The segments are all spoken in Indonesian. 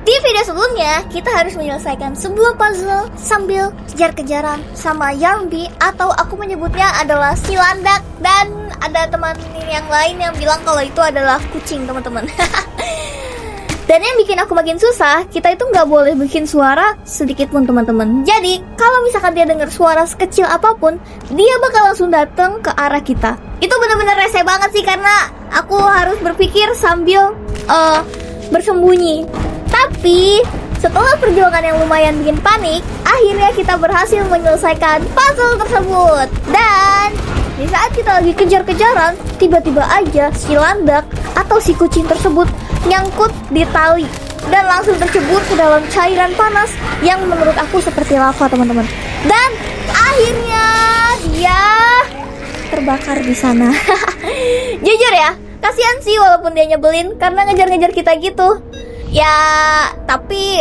Di video sebelumnya, kita harus menyelesaikan sebuah puzzle sambil kejar-kejaran sama Yarnby, atau aku menyebutnya adalah si landak. Dan ada teman yang lain yang bilang kalau itu adalah kucing, teman-teman. Dan yang bikin aku makin susah, kita itu nggak boleh bikin suara sedikit pun, teman-teman. Jadi, kalau misalkan dia dengar suara sekecil apapun, dia bakal langsung datang ke arah kita. Itu benar-benar rese banget sih, karena aku harus berpikir sambil bersembunyi. Tapi setelah perjuangan yang lumayan bikin panik, akhirnya kita berhasil menyelesaikan puzzle tersebut. Dan di saat kita lagi kejar-kejaran, tiba-tiba aja si landak atau si kucing tersebut nyangkut di tali dan langsung tercebur ke dalam cairan panas yang menurut aku seperti lava, teman-teman. Dan akhirnya dia terbakar di sana. Jujur ya, kasihan sih walaupun dia nyebelin karena ngejar-ngejar kita gitu. Ya, tapi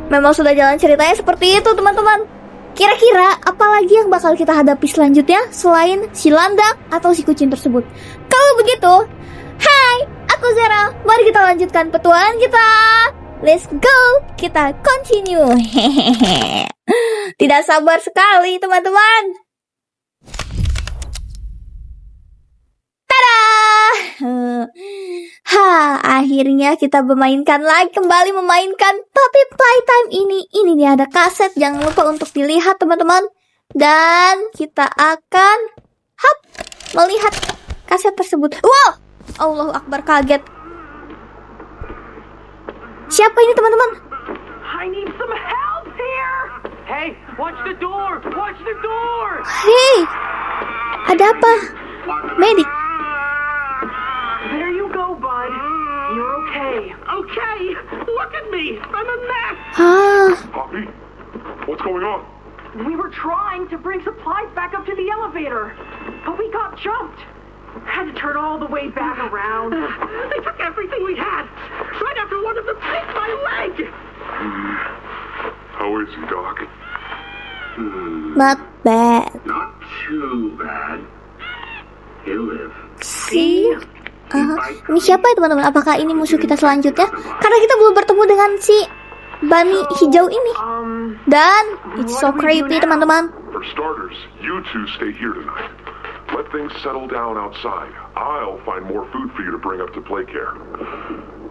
memang sudah jalan ceritanya seperti itu, teman-teman. Kira-kira apalagi yang bakal kita hadapi selanjutnya selain si landak atau si kucing tersebut? Kalau begitu, hai, aku Zara. Mari kita lanjutkan petualangan kita. Let's go, kita continue. Tidak sabar sekali, teman-teman. Akhirnya kita kembali memainkan Puppy Playtime ini. Ini nih ada kaset, jangan lupa untuk dilihat, teman-teman. Dan kita akan melihat kaset tersebut. Wow, Allahu Akbar, kaget. Siapa ini, teman-teman? I need some help here. Hey, watch the door. Watch the door. Hey, ada apa? Medik. There you go, bud. You're okay. Okay. Look at me. I'm a mess. Poppy, what's going on? We were trying to bring supplies back up to the elevator, but we got jumped. Had to turn all the way back around. They took everything we had. Right after one of them bit my leg. How is he, Doc? Not bad. Not too bad. He'll live. See? Ini siapa ya, teman-teman? Apakah ini musuh kita selanjutnya? Karena kita belum bertemu dengan si bunny hijau ini. Dan it's so creepy, teman-teman. For starters, you two stay here tonight. Let things settle down outside. I'll find more food for you to bring up to play care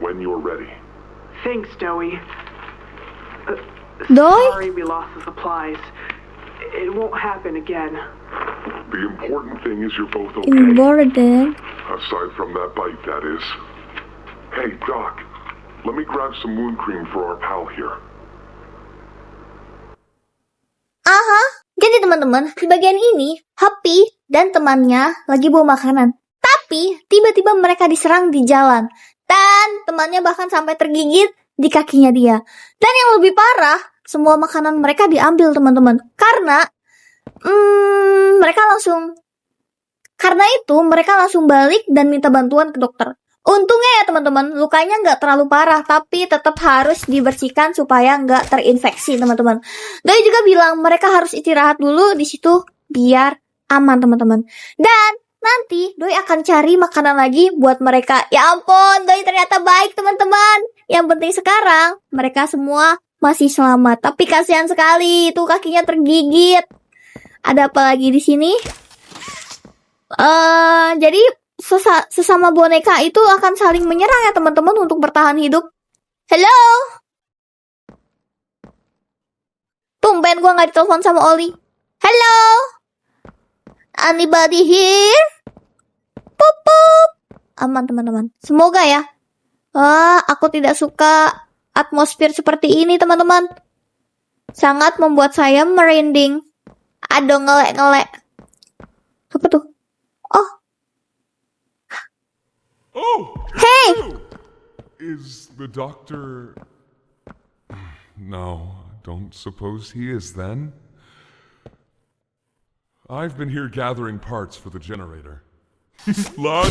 when you're ready. Thanks, Doey. Doi? Sorry we lost the supplies. It won't happen again. The important thing is you're both okay. Important. Aside from that bite, that is. Hey, Doc, let me grab some wound cream for our pal here. Jadi teman-teman, di bagian ini, Happy dan temannya lagi bawa makanan. Tapi, tiba-tiba mereka diserang di jalan. Dan temannya bahkan sampai tergigit di kakinya dia. Dan yang lebih parah, semua makanan mereka diambil, teman-teman. Karena mereka langsung balik dan minta bantuan ke dokter. Untungnya ya, teman-teman, lukanya nggak terlalu parah, tapi tetap harus dibersihkan supaya nggak terinfeksi, teman-teman. Doi juga bilang mereka harus istirahat dulu di situ biar aman, teman-teman. Dan nanti Doi akan cari makanan lagi buat mereka. Ya ampun, Doi ternyata baik, teman-teman. Yang penting sekarang mereka semua masih selamat. Tapi kasihan sekali, itu kakinya tergigit. Ada apa lagi di sini? Jadi sesama boneka itu akan saling menyerang ya, teman-teman, untuk bertahan hidup. Hello? Tumben gua nggak ditelepon sama Oli. Hello? Anybody here? Pup pup. Aman, teman-teman. Semoga ya. Aku tidak suka atmosfer seperti ini, teman-teman. Sangat membuat saya merinding. Aduh, ngelek-ngelek. Apa tuh? Oh! Hey! Is the doctor... No, don't suppose he is then. I've been here gathering parts for the generator. Lots.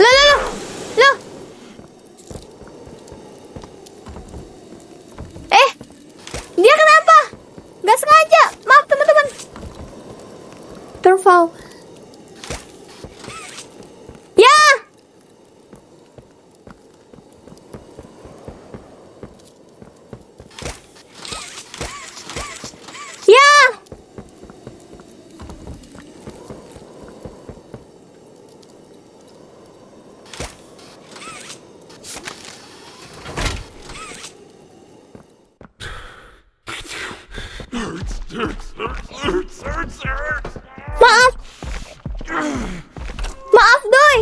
Loh. Dia kenapa? Gak sengaja. Maaf, teman-teman. Terfall. Ya! Hurts. Maaf. Maaf, Doi.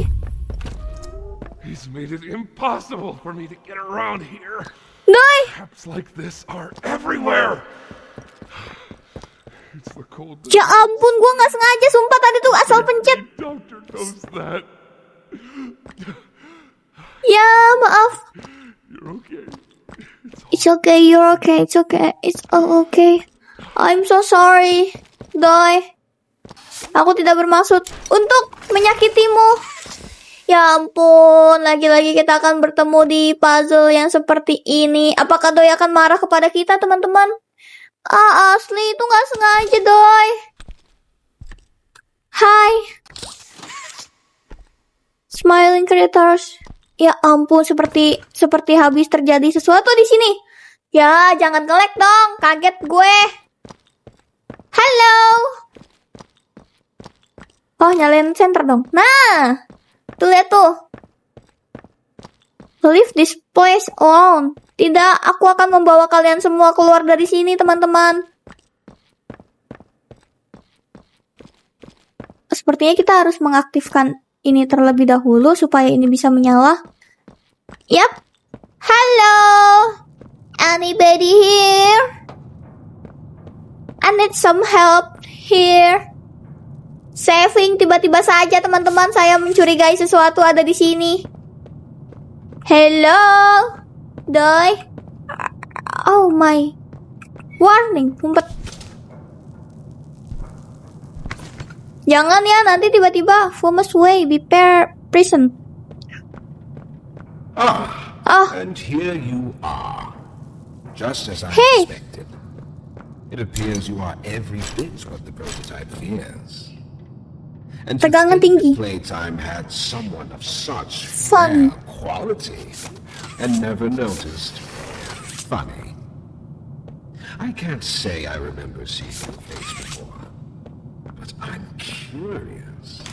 He's made it impossible for me to get around here. Doi. Traps like this are everywhere. It's the cold. Ya ampun, gue nggak sengaja. Sumpah tadi tuh asal pencet. The doctor knows that. Ya, maaf. You're okay. It's okay, you're okay, it's okay. It's all okay. I'm so sorry, Doi. Aku tidak bermaksud untuk menyakitimu. Ya ampun, lagi-lagi kita akan bertemu di puzzle yang seperti ini. Apakah Doi akan marah kepada kita, teman-teman? Asli, itu nggak sengaja, Doi. Hai. Smiling creators. Ya ampun, seperti habis terjadi sesuatu di sini. Ya, jangan nge-lag dong, kaget gue. Halo. Oh, nyalain center dong. Nah, tuh lihat tuh. Leave this place alone. Tidak, aku akan membawa kalian semua keluar dari sini, teman-teman. Sepertinya kita harus mengaktifkan ini terlebih dahulu supaya ini bisa menyala. Yap. Halo. Anybody here? I need some help here. Saving tiba-tiba saja, teman-teman, saya mencurigai sesuatu ada di sini. Hello. Doi. Oh my. Warning, umpet. Jangan ya, nanti tiba-tiba famous way, prepare prison. And here you are. Just as I Hey. expected. It appears you are every bit what the prototype fears. And to Tegangan think tinggi. that Playtime had someone of such Fun. rare quality and never noticed. Funny. I can't say I remember seeing your face before, but I'm curious.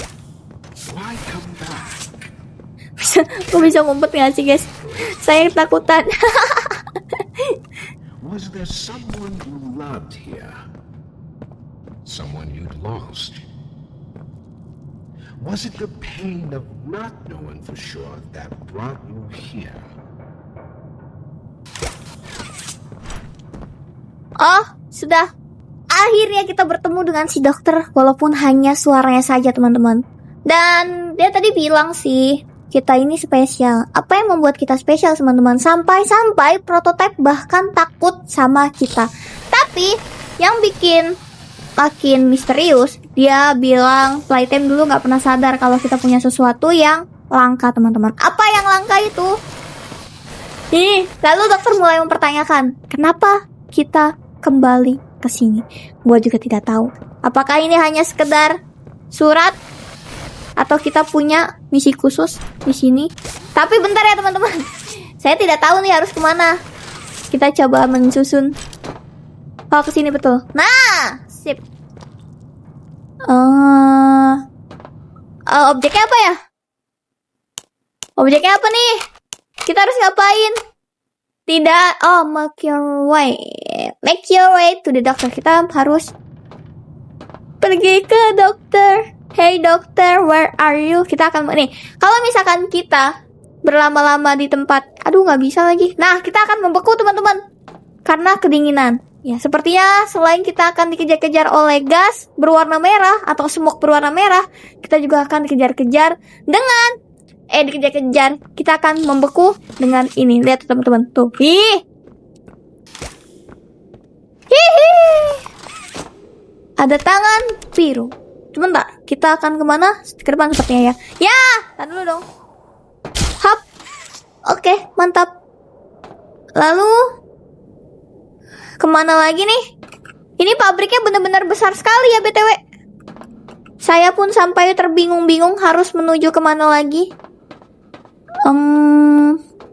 Why come back? Gue bisa ngumpet gak sih, guys? Saya ketakutan. Was there someone you loved here? Someone you'd lost? Was it the pain of not knowing for sure that brought you here? Oh, sudah. Akhirnya kita bertemu dengan si dokter, walaupun hanya suaranya saja, teman-teman. Dan dia tadi bilang sih, kita ini spesial. Apa yang membuat kita spesial, teman-teman? Sampai-sampai prototipe bahkan takut sama kita. Tapi, yang bikin makin misterius, dia bilang Playtime dulu gak pernah sadar kalau kita punya sesuatu yang langka, teman-teman. Apa yang langka itu? Lalu dokter mulai mempertanyakan, kenapa kita kembali ke sini? Gua juga tidak tahu. Apakah ini hanya sekedar surat atau kita punya misi khusus di sini? Tapi bentar ya, teman-teman. Saya tidak tahu nih harus kemana. Kita coba mensusun. Oh, ke sini betul. Nah, sip. Objeknya apa ya? Objeknya apa nih? Kita harus ngapain? Tidak. Oh, make your way to the doctor. Kita harus pergi ke dokter. Hey dokter, where are you? Kita akan nih. Kalau misalkan kita berlama-lama di tempat, aduh nggak bisa lagi. Nah, kita akan membeku, teman-teman, karena kedinginan. Ya, sepertinya selain kita akan dikejar-kejar oleh gas berwarna merah atau smoke berwarna merah, kita juga akan dikejar-kejar dengan dikejar-kejar. Kita akan membeku dengan ini. Lihat, teman-teman. Tuh. Hihi. Ada tangan biru. Sebentar, kita akan kemana? Ke depan sepertinya ya. Ya, tahan dulu dong. Hap. Oke, mantap. Lalu kemana lagi nih? Ini pabriknya benar-benar besar sekali ya, BTW. Saya pun sampai terbingung-bingung harus menuju kemana lagi.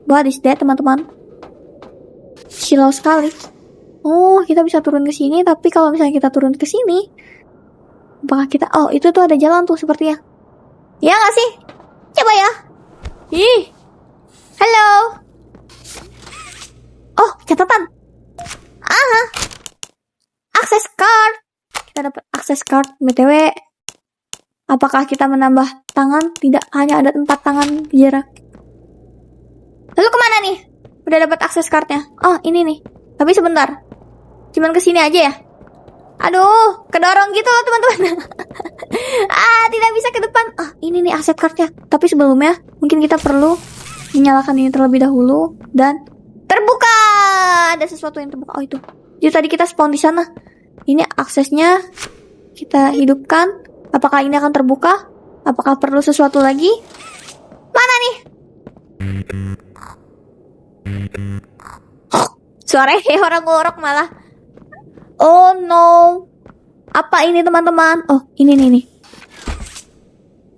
What is that, teman-teman? Silau sekali. Oh, kita bisa turun ke sini, tapi kalau misalnya kita turun ke sini, apakah kita... Oh, itu tuh ada jalan tuh sepertinya. Ya nggak sih? Coba ya. Halo. Oh, catatan. Akses access card. BTW, apakah kita menambah tangan? Tidak, hanya ada 4 tangan Zera. Lalu kemana nih? Udah dapat akses cardnya. Oh, ini nih. Tapi sebentar. Cuman kesini aja ya. Aduh, kedorong gitu loh teman-teman. Tidak bisa ke depan. Ini nih akses cardnya. Tapi sebelumnya, mungkin kita perlu menyalakan ini terlebih dahulu. Dan terbuka. Ada sesuatu yang terbuka. Oh, itu. Jadi tadi kita spawn di sana. Ini aksesnya. Kita hidupkan. Apakah ini akan terbuka? Apakah perlu sesuatu lagi? Mana nih? Suaranya kayak orang ngorok malah. Oh no. Apa ini teman-teman? Oh, ini nih.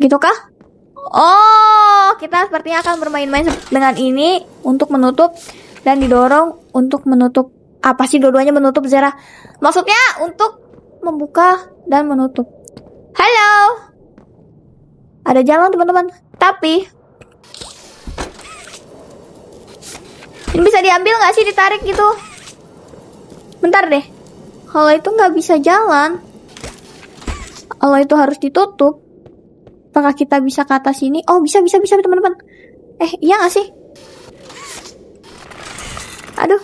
Gitu kah? Oh, kita sepertinya akan bermain-main dengan ini untuk menutup dan didorong untuk menutup. Apa sih dua-duanya menutup, Zera? Maksudnya untuk membuka dan menutup. Halo. Ada jalan teman-teman. Tapi ini bisa diambil nggak sih, ditarik gitu? Bentar deh. Kalau itu nggak bisa jalan, kalau itu harus ditutup, apakah kita bisa ke atas sini? Oh, bisa teman-teman. Iya nggak sih? Aduh,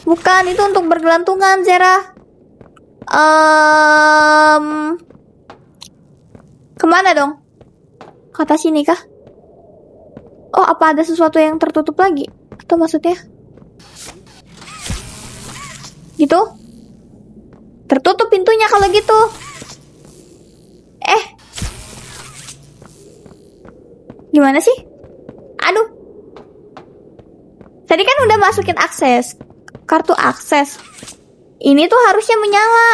bukan, itu untuk bergelantungan, Zera. Kemana dong? Ke atas sini kah? Oh, apa ada sesuatu yang tertutup lagi? Atau maksudnya gitu? Tertutup pintunya kalau gitu. Gimana sih? Aduh. Tadi kan udah masukin akses, kartu akses. Ini tuh harusnya menyala.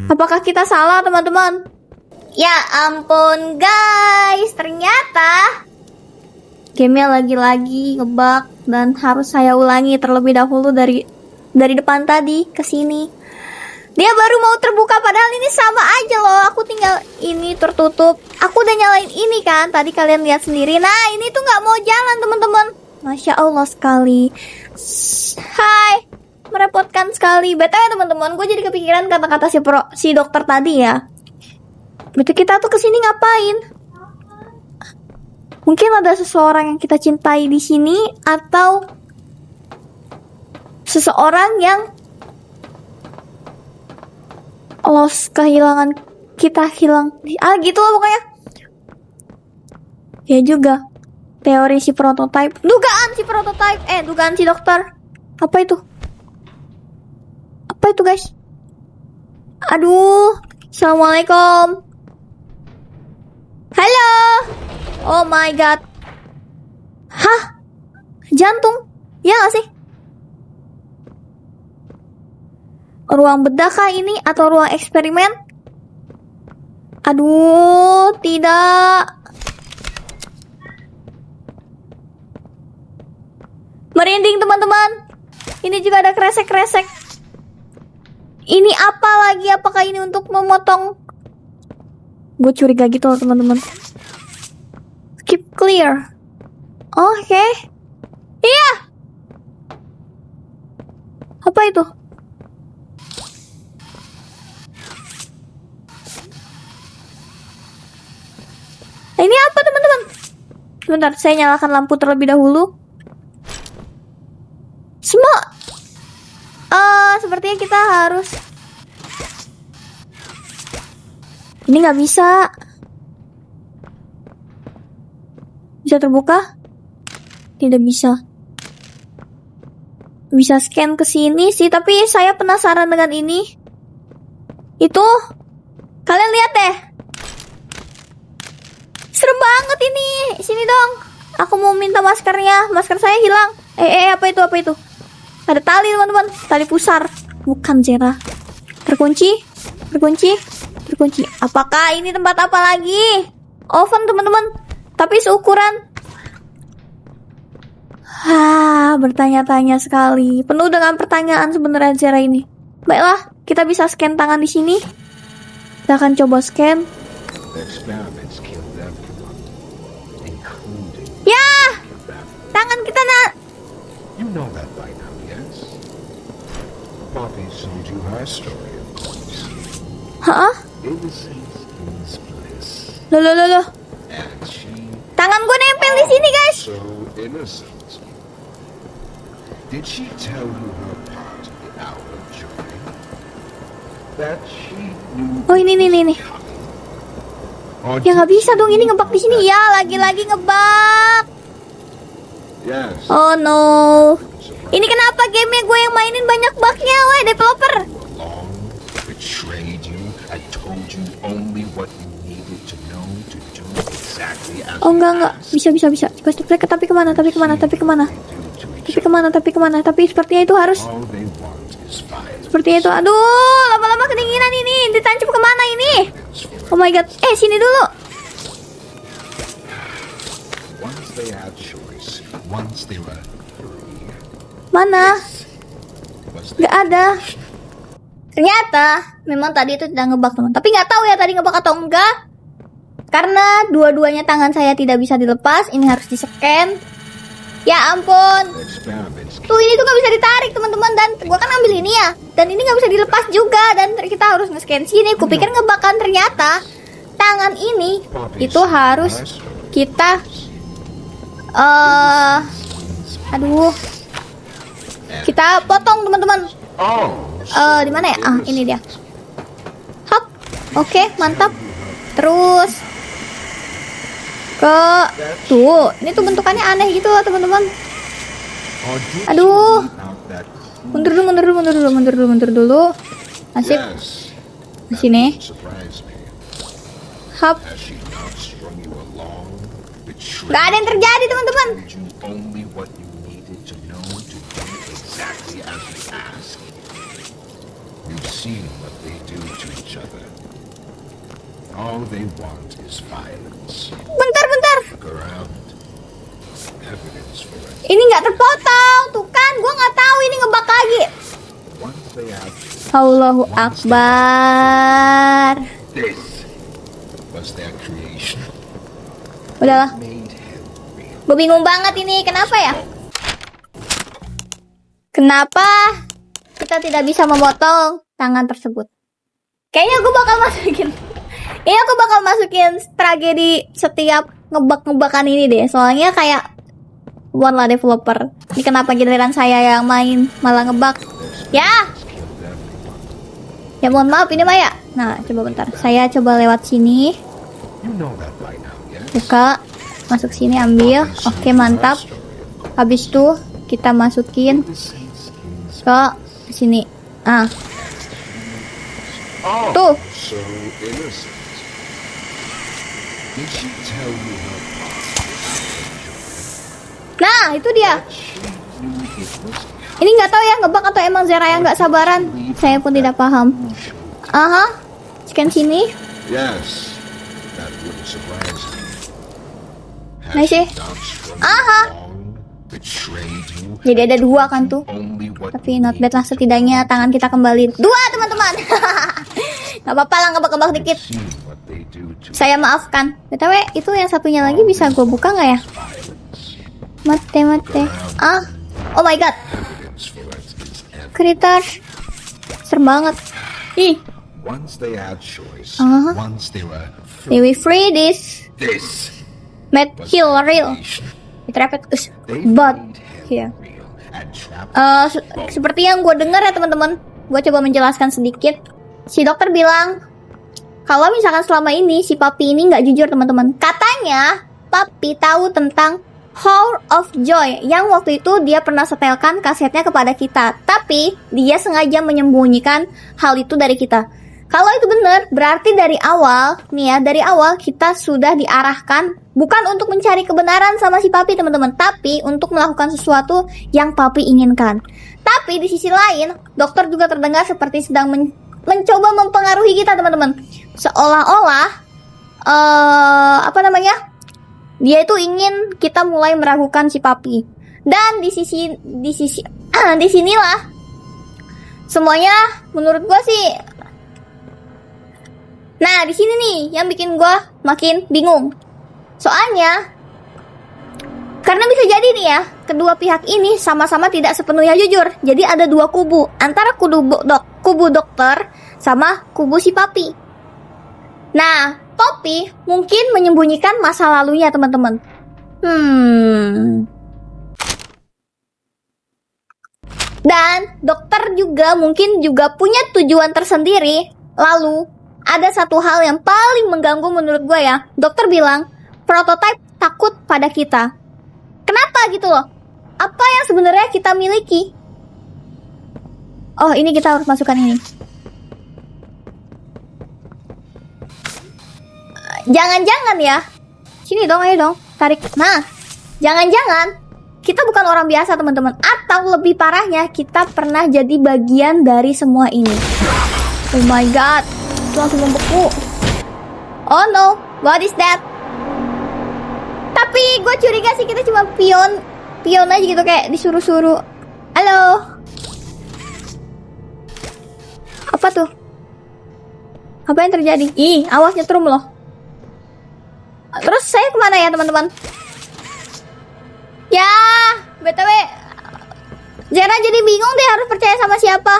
Apakah kita salah, teman-teman? Ya ampun, guys. Ternyata gamenya lagi-lagi ngebug dan harus saya ulangi terlebih dahulu dari depan tadi ke sini. Dia baru mau terbuka padahal ini sama aja loh. Aku tinggal ini tertutup. Aku udah nyalain ini kan. Tadi kalian lihat sendiri. Nah, ini tuh nggak mau jalan, teman-teman. Masya Allah sekali. Hai. Merepotkan sekali. BTW teman-teman, gue jadi kepikiran kata-kata si dokter tadi ya. Betul, kita tuh kesini ngapain? Mungkin ada seseorang yang kita cintai di sini atau seseorang yang lost, kehilangan, kita hilang. Gitu loh pokoknya. Ya juga. Teori si prototype. Dugaan si prototype. Dugaan si dokter. Apa itu? Apa itu, guys? Aduh. Assalamualaikum. Halo. Oh my god. Hah? Jantung? Ya gak sih? Ruang bedah kah ini? Atau ruang eksperimen? Aduh, tidak. Merinding, teman-teman. Ini juga ada kresek-kresek. Ini apa lagi? Apakah ini untuk memotong? Gue curiga gitu loh, teman-teman. Keep clear. Oke. Iya. Apa itu? Ini apa, teman-teman? Sebentar, saya nyalakan lampu terlebih dahulu. Semua. Sepertinya kita harus. Ini nggak bisa. Bisa terbuka? Tidak bisa. Bisa scan ke sini sih, tapi saya penasaran dengan ini. Itu. Kalian lihat deh. Serem banget ini. Sini dong. Aku mau minta maskernya. Masker saya hilang. Apa itu? Apa itu? Ada tali, teman-teman. Tali pusar. Bukan, Zera. Terkunci. Terkunci. Terkunci. Apakah ini tempat apa lagi? Oven, teman-teman. Tapi seukuran. Bertanya-tanya sekali. Penuh dengan pertanyaan sebenarnya Zera ini. Baiklah, kita bisa scan tangan di sini. Kita akan coba scan. Ya, tangan kita You know that by now, yes? Poppy sold you her story, of course. Hah? Innocence is bliss. Loh. And she Tangan gue nempel di sini, guys. so innocent. Did she tell you her part in the hour of joy? That she knew Oh, ini. or Ya nggak bisa dong, ini ngebug di sini ya, lagi-lagi ngebug. yes. Oh no. Ini kenapa game gue yang mainin banyak bugnya, weh developer? Along, betrayed you, and told you only what you needed to know to do exactly as Oh enggak, bisa. Tapi kemana? Tapi sepertinya itu harus. all they want is violence. Sepertinya itu, aduh, lama-lama kedinginan ini, ditancap kemana ini? Oh my god, sini dulu. Once they had choice, once they were free, Mana? was Gak ada. Ternyata memang tadi itu tidak ngebug teman. Tapi nggak tahu ya tadi ngebug atau enggak. Karena dua-duanya tangan saya tidak bisa dilepas, ini harus di-scan. Ya ampun. experiments Tuh ini tuh nggak bisa ditarik teman-teman, dan gua kan ambil ini ya. Dan ini nggak bisa dilepas juga, dan kita harus nge-scan sini. Kupikir ngebug kan, ternyata tangan ini itu harus kita aduh. Kita potong teman-teman. Di mana ya? Ini dia. Hop. Oke, mantap. Terus ke tuh, ini tuh bentukannya aneh gitu loh, teman-teman. Aduh. Mundur dulu. Asik. yes, Di sini. surprise me. Hop. Has she not strung you along, betrayed Gak ada yang terjadi, teman-teman. you only what you needed to know to do exactly as we asked? You've seen what they do to each other. All they want is violence. Bentar. Look around. Evidence for it. Ini nggak terpotong. Tuh kan, gua nggak tahu ini ngebug lagi. Once they have Allahu Akbar. this was their creation. Udahlah. Made him real. Gue bingung banget ini, kenapa ya? Kenapa kita tidak bisa memotong tangan tersebut? Kayaknya gue bakal masukin tragedi setiap ngebug-ngebugan ini deh. Soalnya kayak one lah developer. Ini kenapa giliran saya yang main malah ngebug? Ya. Ya mohon maaf ini Maya. Nah, coba bentar. Saya coba lewat sini. You know that by now, yes? Buka, masuk sini ambil. Oke, mantap. Habis itu kita masukin Innocence is ke sini. Tuh. so innocent. Did she tell you her Nah, itu dia. she knew it was Ini nggak tahu ya ngebug atau emang Zeraya nggak sabaran. Saya pun tidak paham. Scan sini. yes? That wouldn't surprise me. Nice sih. Not strung Aha. along, betrayed you, Jadi ada dua kan tuh. only what Tapi not bad lah, setidaknya tangan kita kembali. Dua teman-teman. Gak apa-apa lah ngebug-ngebug dikit. seen what they do to Saya maafkan. BTW itu yang satunya lagi bisa gue buka nggak ya? Mate. Oh my god. evidence for it is evidence. Critters. Serem banget. Ih. Once they had choice, Uh-huh. once they were They will free this. this Made was heal their real. creation. It rapid. They But made him here. real and trapped Seperti yang gue dengar ya teman-teman, gue coba menjelaskan sedikit. Si dokter bilang kalau misalkan selama ini si Papi ini nggak jujur teman-teman. Katanya Papi tahu tentang Hour of Joy yang waktu itu dia pernah setelkan kasetnya kepada kita, tapi dia sengaja menyembunyikan hal itu dari kita. Kalau itu benar, berarti dari awal kita sudah diarahkan bukan untuk mencari kebenaran sama si Papi teman-teman, tapi untuk melakukan sesuatu yang Papi inginkan. Tapi di sisi lain, dokter juga terdengar seperti sedang mencoba mempengaruhi kita teman-teman. Seolah-olah dia itu ingin kita mulai meragukan si Papi. Dan di sinilah semuanya menurut gua sih. Nah, di sini nih yang bikin gua makin bingung. Soalnya karena bisa jadi nih ya, kedua pihak ini sama-sama tidak sepenuhnya jujur. Jadi ada dua kubu, antara kubu dokter sama kubu si Papi. Nah, Poppy mungkin menyembunyikan masa lalunya, teman-teman. Dan dokter juga mungkin juga punya tujuan tersendiri. Lalu, ada satu hal yang paling mengganggu menurut gue ya. Dokter bilang, prototipe takut pada kita. Kenapa gitu loh? Apa yang sebenarnya kita miliki? Oh, ini kita harus masukkan ini. Jangan-jangan ya. Sini dong, ayo dong. Tarik. Nah, jangan-jangan kita bukan orang biasa, teman-teman. Atau lebih parahnya, kita pernah jadi bagian dari semua ini. Oh my god. Itu langsung membeku. Oh no, what is that? Tapi gue curiga sih kita cuma pion aja gitu, kayak disuruh-suruh. Halo. Apa tuh? Apa yang terjadi? Ih, awas nyetrum loh. Terus saya kemana ya, teman-teman? Ya, BTW Zara jadi bingung deh harus percaya sama siapa.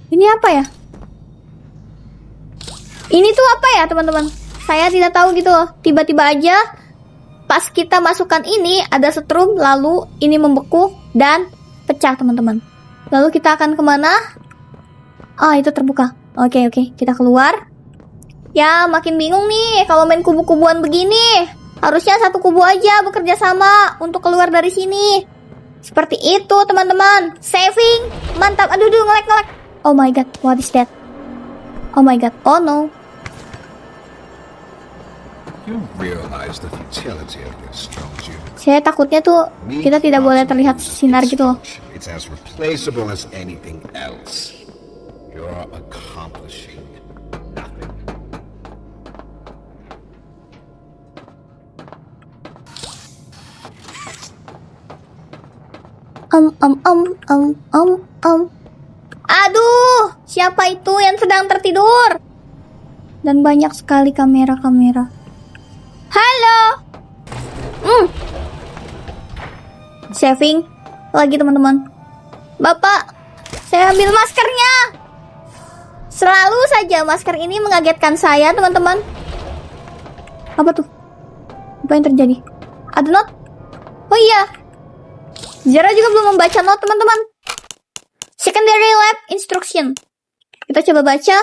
Ini apa ya? Ini tuh apa ya, teman-teman? Saya tidak tahu gitu loh. Tiba-tiba aja pas kita masukkan ini ada setrum, lalu ini membeku dan pecah, teman-teman. Lalu kita akan kemana? Ah, itu terbuka. Oke, kita keluar. Ya, makin bingung nih kalau main kubu-kubuan begini. Harusnya satu kubu aja bekerja sama untuk keluar dari sini. Seperti itu, teman-teman. Saving. Mantap. Aduh, ngelek. Oh my god, what is that? Oh my god, oh no. You realize the futility of this, don't you? Saya takutnya tuh kita tidak boleh terlihat sinar gitu loh. It's as replaceable as anything else. You're accomplishing nothing. Aduh, siapa itu yang sedang tertidur? Dan banyak sekali kamera-kamera. Halo. Saving lagi, teman-teman. Bapak, saya ambil maskernya. Selalu saja masker ini mengagetkan saya, teman-teman. Apa tuh? Apa yang terjadi? Ada not? Oh iya, Zara juga belum membaca not, teman-teman. Secondary lab instruction. Kita coba baca.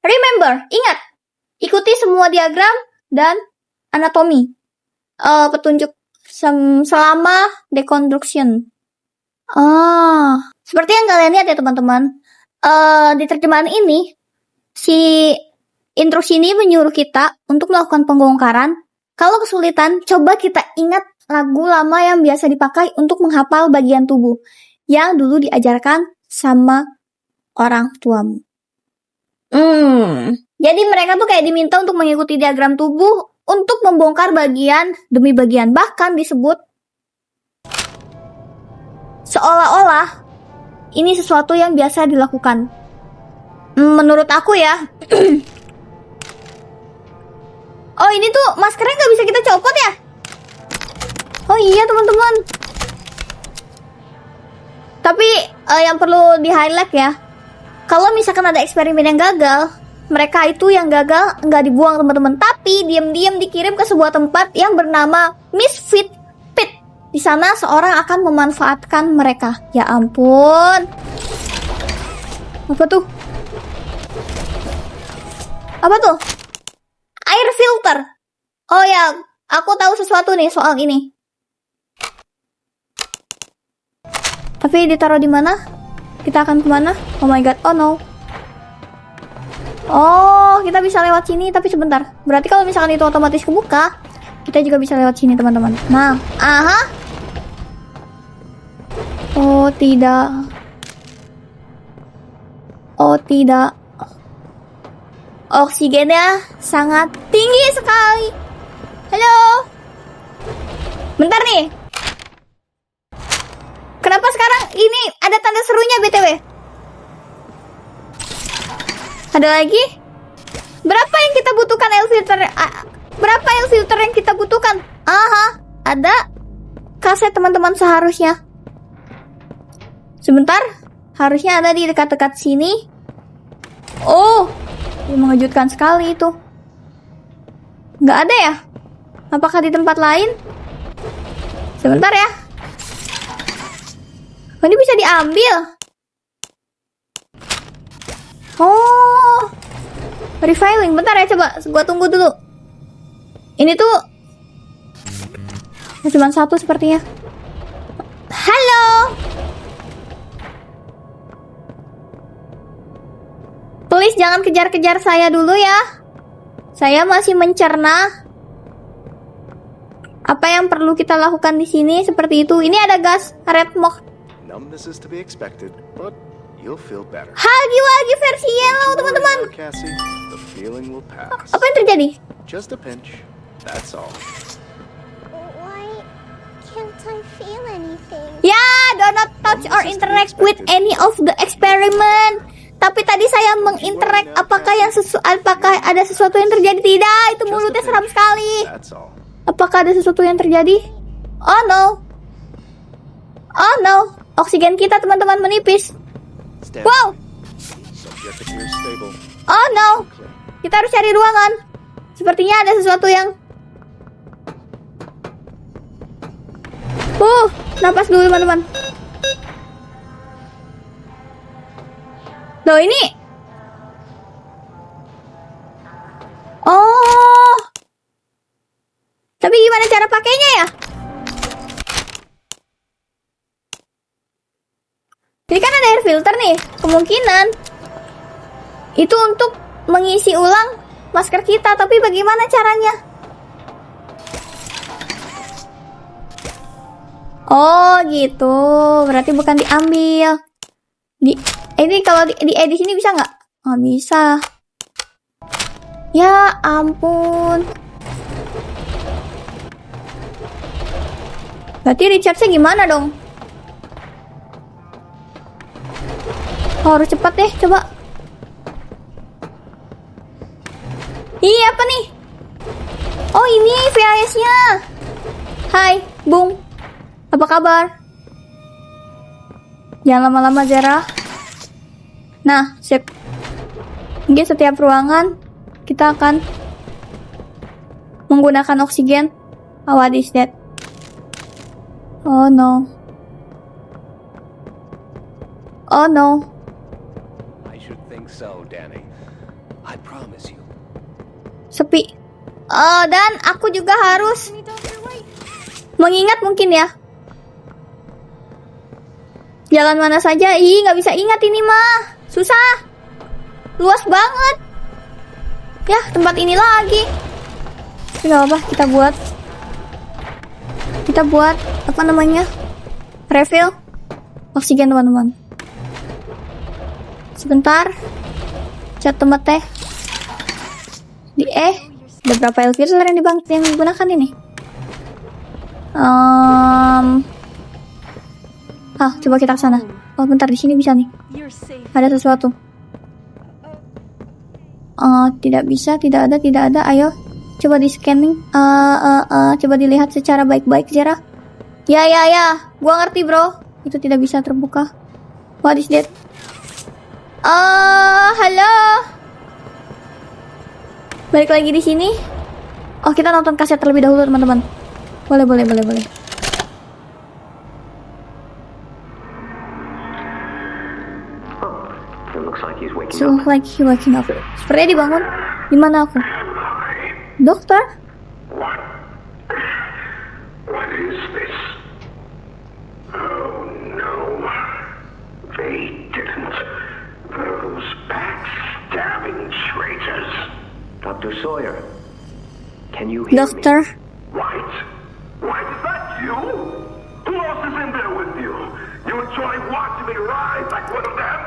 Remember, ingat, ikuti semua diagram dan anatomi. Petunjuk selama deconstruction. Seperti yang kalian lihat ya, teman-teman. Di terjemahan ini, si instruksi ini menyuruh kita untuk melakukan pembongkaran. Kalau kesulitan, coba kita ingat lagu lama yang biasa dipakai untuk menghafal bagian tubuh yang dulu diajarkan sama orang tuamu. Jadi mereka tuh kayak diminta untuk mengikuti diagram tubuh untuk membongkar bagian demi bagian. Bahkan disebut seolah-olah ini sesuatu yang biasa dilakukan. Menurut aku ya. Oh, ini tuh maskernya nggak bisa kita copot ya? Oh iya, teman-teman. Tapi yang perlu di-highlight ya, kalau misalkan ada eksperimen yang gagal, mereka itu yang gagal nggak dibuang, teman-teman, tapi diam-diam dikirim ke sebuah tempat yang bernama Misfit Pit. Di sana seorang akan memanfaatkan mereka. Ya ampun. Apa tuh? Apa tuh? Air filter. Oh ya, aku tahu sesuatu nih soal ini. Tapi ditaruh di mana? Kita akan kemana? Oh my god, oh no. Oh, kita bisa lewat sini, tapi sebentar. Berarti kalau misalkan itu otomatis kebuka, kita juga bisa lewat sini, teman-teman. Nah, Oh tidak. Oh tidak. Oksigennya sangat tinggi sekali. Halo. Bentar nih. Kenapa sekarang ini ada tanda serunya, BTW? Ada lagi? Berapa yang kita butuhkan air filter? Berapa air filter yang kita butuhkan? Ada. kaset teman-teman seharusnya. Sebentar, harusnya ada di dekat-dekat sini. Oh, ini mengejutkan sekali itu. Nggak ada ya? Apakah di tempat lain? Sebentar ya. Oh, ini bisa diambil. Oh, refiling. Bentar ya, coba gua tunggu dulu. Ini tuh cuma satu sepertinya. Halo. Please jangan kejar-kejar saya dulu ya. Saya masih mencerna apa yang perlu kita lakukan di sini seperti itu. Ini ada gas red smoke. Numbness is to be expected, but you'll feel better. Lagi versi yellow, teman-teman. Cassie, the feeling will pass. Apa yang terjadi? Just a pinch. That's all. Why can't I feel anything? Ya, do not touch or interact with any of the experiment. Tapi tadi saya menginteract. Apakah ada sesuatu yang terjadi? Tidak, itu mulutnya seram sekali. That's all. Apakah ada sesuatu yang terjadi? Oh no. Oh no. Oksigen kita teman-teman menipis. Stand Wow. Subject appears stable. Oh no. Kita harus cari ruangan. Sepertinya ada sesuatu yang napas dulu teman-teman. Loh ini. Oh. Tapi gimana cara pakainya ya? Ini kan ada air filter nih. Kemungkinan itu untuk mengisi ulang masker kita. Tapi bagaimana caranya? Oh gitu. Berarti bukan diambil. Ini kalau di edit ini bisa nggak? Oh bisa. Ya ampun. Berarti recharge-nya gimana dong? Oh, harus cepat deh, coba. Iya, apa nih? Oh, ini VHS-nya. Hai, Bung. Apa kabar? Jangan lama-lama, Zera. Nah, sip. Di setiap ruangan, kita akan menggunakan oksigen. Oh, what is that? Oh, no. Oh, no. I should think so, Danny. I promise you. Sepi. Dan aku juga harus mengingat mungkin ya. Jalan mana saja? Ih, nggak bisa ingat ini mah. Susah. Luas banget. Ya, tempat ini lagi. Tapi nggak apa, kita buat apa namanya? Refill oksigen teman-teman. Sebentar. Cat tempat teh. Ada berapa air filter yang digunakan ini? Coba kita ke sana. Oh, bentar, di sini bisa nih. Ada sesuatu. Tidak bisa, tidak ada. Ayo, coba di scanning. Coba dilihat secara baik-baik, Zera. Ya. Gua ngerti, bro. Itu tidak bisa terbuka. What is that? Halo. Balik lagi di sini. Oh, kita nonton kaset terlebih dahulu, teman-teman. Boleh. So like he waking up. Sepertinya dibangun. Di mana aku? Dokter? What is this? Oh no. They didn't. Those backstabbing traitors. Dr. Sawyer, can you hear Dokter? White? White, is that you? Who else is in there with you? You enjoy watching me rise like one of them?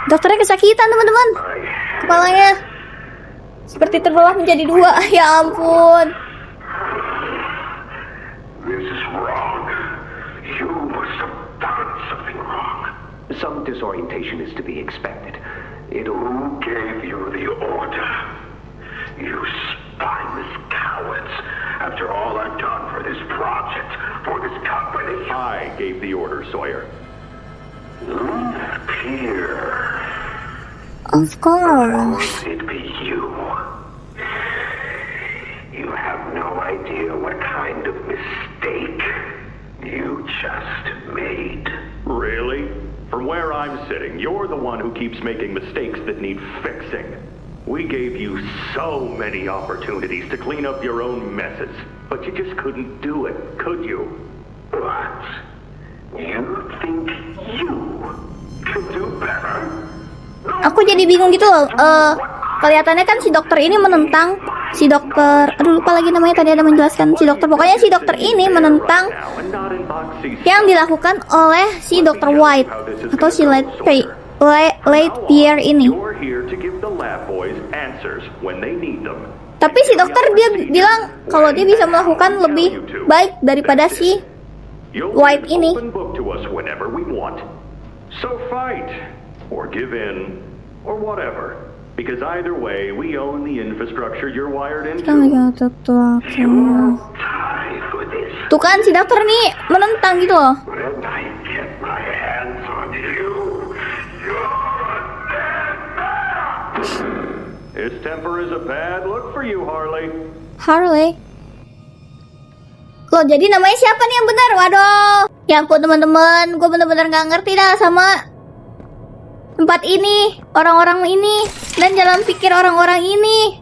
Dokternya kesakitan, teman-teman. Kepalanya seperti terbelah menjadi dua. Ya ampun. This is wrong. You must have done something wrong. Some disorientation is to be expected. Who gave you the order? You spineless cowards. After all I gave the order, Sawyer. Of course. It be you. You have no idea what kind of mistake you just made. Really? From where I'm sitting, you're the one who keeps making mistakes that need fixing. We gave you so many opportunities to clean up your own messes, but you just couldn't do it, could you? What? You think you can do better? Aku jadi bingung gitu loh. Kelihatannya kan si dokter ini menentang si dokter. Aduh, lupa lagi namanya, tadi ada menjelaskan si dokter. Pokoknya si dokter ini menentang yang dilakukan oleh si dokter White atau si Late Pierre ini. Tapi si dokter dia bilang kalau dia bisa melakukan lebih baik daripada si White ini. So fight, or give in, or whatever. Because either way, we own the infrastructure you're wired into. Tuh kan si dokter nih menentang gitu loh. His temper is a bad look for you, Harley. Harley. Loh, jadi namanya siapa nih yang benar? Waduh. Ya ampun teman-teman, gue bener-bener gak ngerti dah sama tempat ini, orang-orang ini, dan jalan pikir orang-orang ini.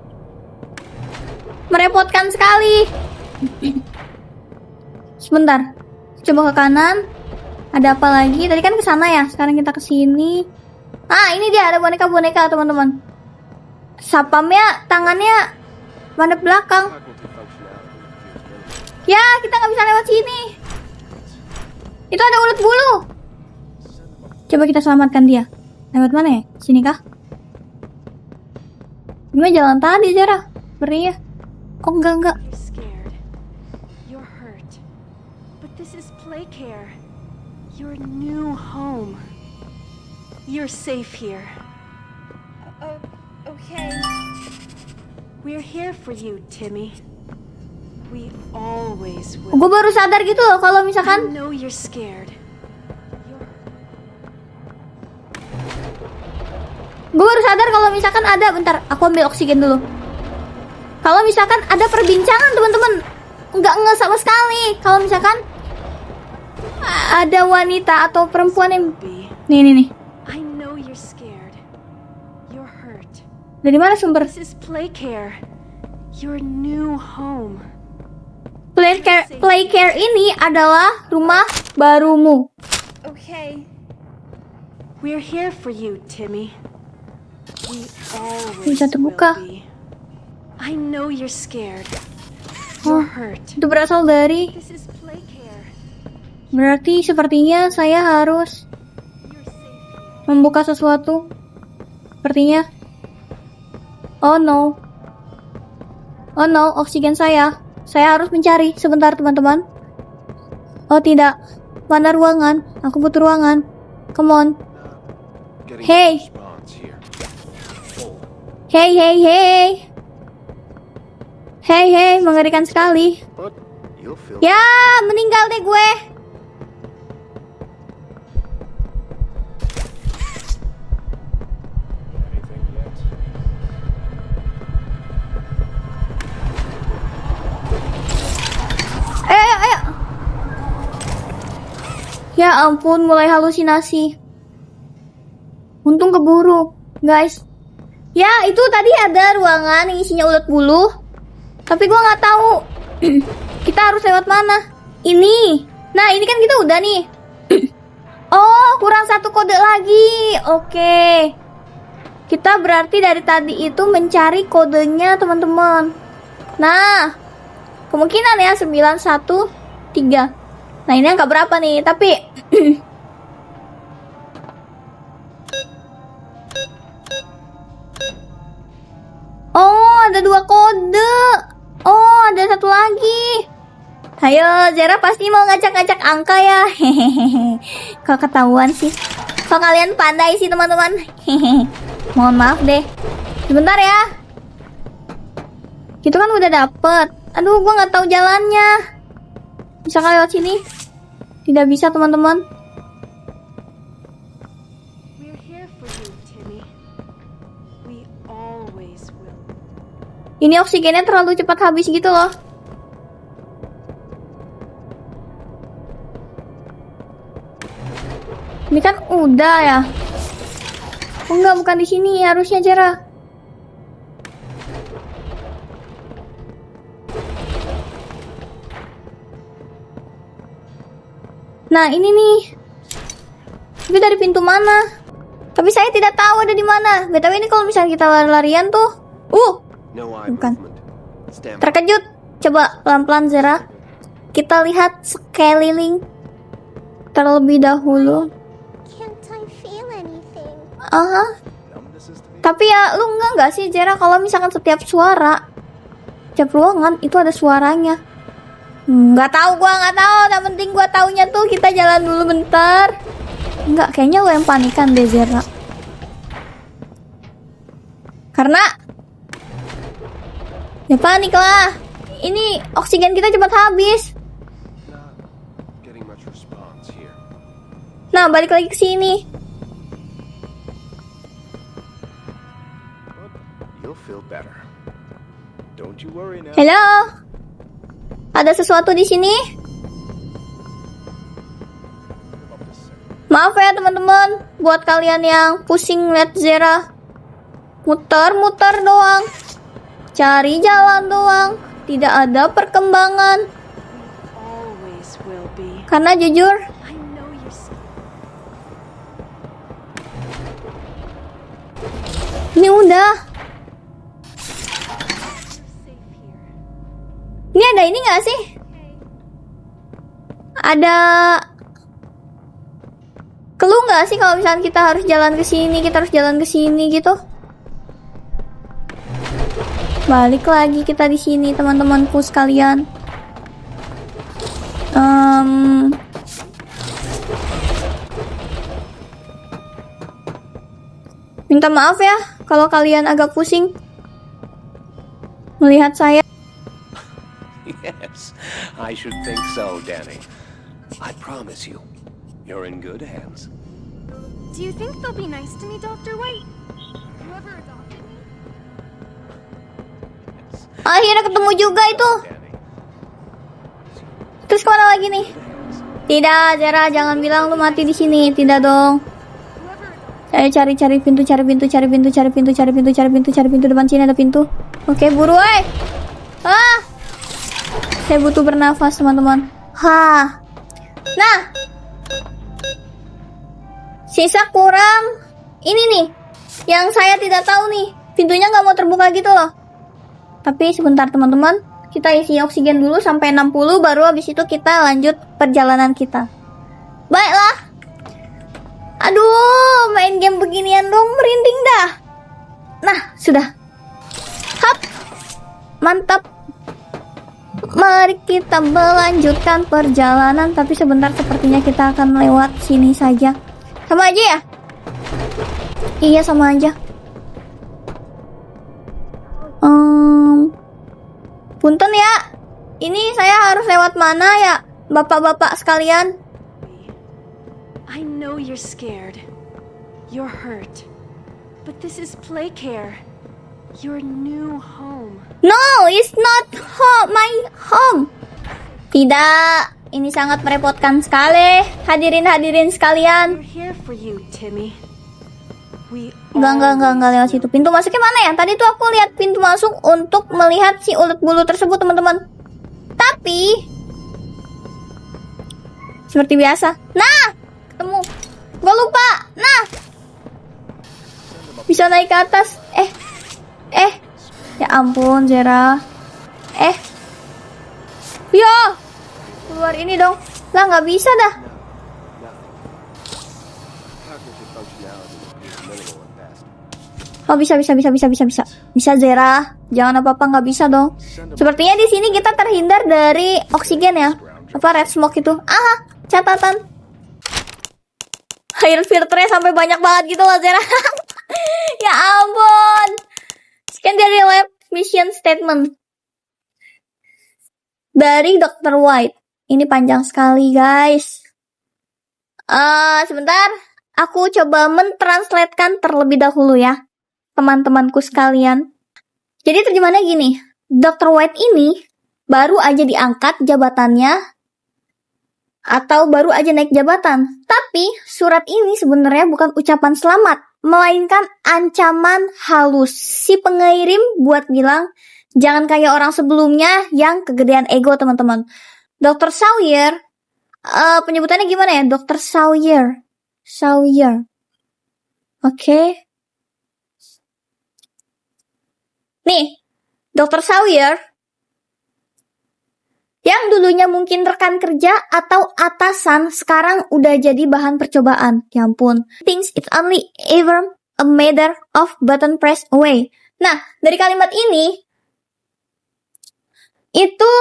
Merepotkan sekali. Sebentar. Coba ke kanan. Ada apa lagi? Tadi kan ke sana ya. Sekarang kita ke sini. Ah, ini dia ada boneka-boneka, teman-teman. Sapamnya tangannya mana belakang. Ya, kita nggak bisa lewat sini. Itu ada ulat bulu. Coba kita selamatkan dia. Lewat mana ya? Sini kah? Ini jalan tadi, Zara. Sepertinya. Oh, enggak. You're hurt. But this is Playcare. Your new home. You're safe here. Okay. We're here for you, Timmy. We always will. Gue baru sadar gitu loh kalau misalkan I know you're scared. Gue baru sadar kalau misalkan ada, bentar, aku ambil oksigen dulu. Kalau misalkan ada perbincangan teman-teman, nggak sama sekali. Kalau misalkan ada wanita atau perempuan yang nih. I know you're scared. You're hurt. Dari mana sumber? This is Playcare. Your new home. Playcare ini adalah rumah barumu. Okay. We're here for you, Timmy. We always Bisa terbuka. will be. I know you're scared. You're hurt. Itu berasal dari. This is Playcare. Berarti sepertinya saya harus membuka sesuatu. Sepertinya. Oh no, oksigen saya. Saya harus mencari. Sebentar teman-teman. Oh tidak. Mana ruangan? Aku butuh ruangan. Come on. Hey. Hey, mengerikan sekali. Ya, meninggal deh gue. Ayo. Ya ampun, mulai halusinasi. Untung keburu, guys. Ya, itu tadi ada ruangan yang isinya ulat bulu. Tapi gua nggak tahu kita harus lewat mana. Ini. Nah, ini kan kita udah nih. Oh, kurang satu kode lagi. Oke. Kita berarti dari tadi itu mencari kodenya, teman-teman. Nah, kemungkinan ya 913. Nah, ini angka berapa nih? Tapi oh, ada 2 kode. Oh, ada satu lagi. Ayo, Zara pasti mau ngacak-ngacak angka ya. Hehehe. Kalau ketahuan sih. Kalau kalian pandai sih, teman-teman. Hehehe. Mohon maaf deh. Sebentar ya. Gitu kan udah dapet. Aduh, gua nggak tahu jalannya. Bisa lewat sini? Tidak bisa, teman-teman. We're here for you, Timmy. We always will. Ini oksigennya terlalu cepat habis gitu loh. Ini kan udah ya. Oh enggak, bukan di sini harusnya, Zera. Nah, ini nih. Tapi dari pintu mana? Tapi saya tidak tahu ada di mana. BTW ini kalau misalnya kita lari-larian tuh. Bukan. Terkejut. Coba pelan-pelan, Zera. Kita lihat sekeliling terlebih dahulu. Tapi ya lu enggak sih, Zera, kalau misalkan setiap suara, setiap ruangan itu ada suaranya. Nggak tahu, gua nggak tahu. Yang penting gua taunya tuh kita jalan dulu bentar. Enggak, kayaknya lo yang panikan deh, Zera. Karena ya panik lah. Ini oksigen kita cepat habis. Nah, balik lagi ke sini. Halo. Ada sesuatu di sini? Maaf ya teman-teman, buat kalian yang pusing lihat Zera muter-muter doang, cari jalan doang, tidak ada perkembangan. Karena jujur, ini udah. Ini ada ini nggak sih? Ada clue nggak sih kalau misalnya kita harus jalan ke sini, kita harus jalan ke sini gitu? Balik lagi kita di sini, teman-temanku sekalian. Minta maaf ya kalau kalian agak pusing melihat saya. Yes, I should think so, Danny. I promise you, you're in good hands. Do you think they'll be nice to me, Dr. White? Whoever adopted me? Akhirnya ketemu juga itu. Terus kemana lagi nih? Tidak, Zera, jangan bilang lu mati di sini. Tidak dong. Saya cari pintu, cari pintu depan sini ada pintu. Oke, buru, woi. Saya butuh bernafas, teman-teman. Nah, sisa kurang ini nih, yang saya tidak tahu nih. Pintunya nggak mau terbuka gitu loh. Tapi sebentar, teman-teman. Kita isi oksigen dulu sampai 60, baru habis itu kita lanjut perjalanan kita. Baiklah. Aduh, main game beginian dong, merinding dah. Nah, sudah. Hap. Mantap. Mari kita melanjutkan perjalanan. Tapi sebentar, sepertinya kita akan lewat sini saja. Sama aja ya? Iya, sama aja. Punten ya. Ini saya harus lewat mana ya, bapak-bapak sekalian? I know you're scared. You're hurt. But this is Playcare. Your new home. No, it's not my home. Tidak, ini sangat merepotkan sekali. Hadirin sekalian. We're here for you, Timmy. Enggak lewat situ. Pintu masuknya mana ya? Tadi tuh aku lihat pintu masuk untuk melihat si ulet bulu tersebut, teman-teman. Tapi seperti biasa. Nah, ketemu. Gak lupa. Nah, bisa naik ke atas. Ya ampun, Zera. Yo, keluar ini dong. Lah, nggak bisa dah. Oh, bisa. Bisa, Zera. Jangan apa-apa, nggak bisa dong. Sepertinya di sini kita terhindar dari oksigen ya. Apa red smoke itu? Catatan. Air filternya sampai banyak banget gitu loh, Zera. Ya ampun. Sekian dari lab mission statement dari Dr. White. Ini panjang sekali, guys. Sebentar, aku coba mentranslatekan terlebih dahulu ya, teman-temanku sekalian. Jadi terjemahannya gini, Dr. White ini baru aja diangkat jabatannya, atau baru aja naik jabatan. Tapi surat ini sebenarnya bukan ucapan selamat, melainkan ancaman halus. Si pengirim buat bilang, jangan kayak orang sebelumnya yang kegedean ego, teman-teman. Dr. Sawyer, penyebutannya gimana ya? Dr. Sawyer. Oke. Nih, Dr. Sawyer yang dulunya mungkin rekan kerja atau atasan, sekarang udah jadi bahan percobaan. Ya ampun. Thinks it's only ever a matter of button press away. Nah, dari kalimat ini, itu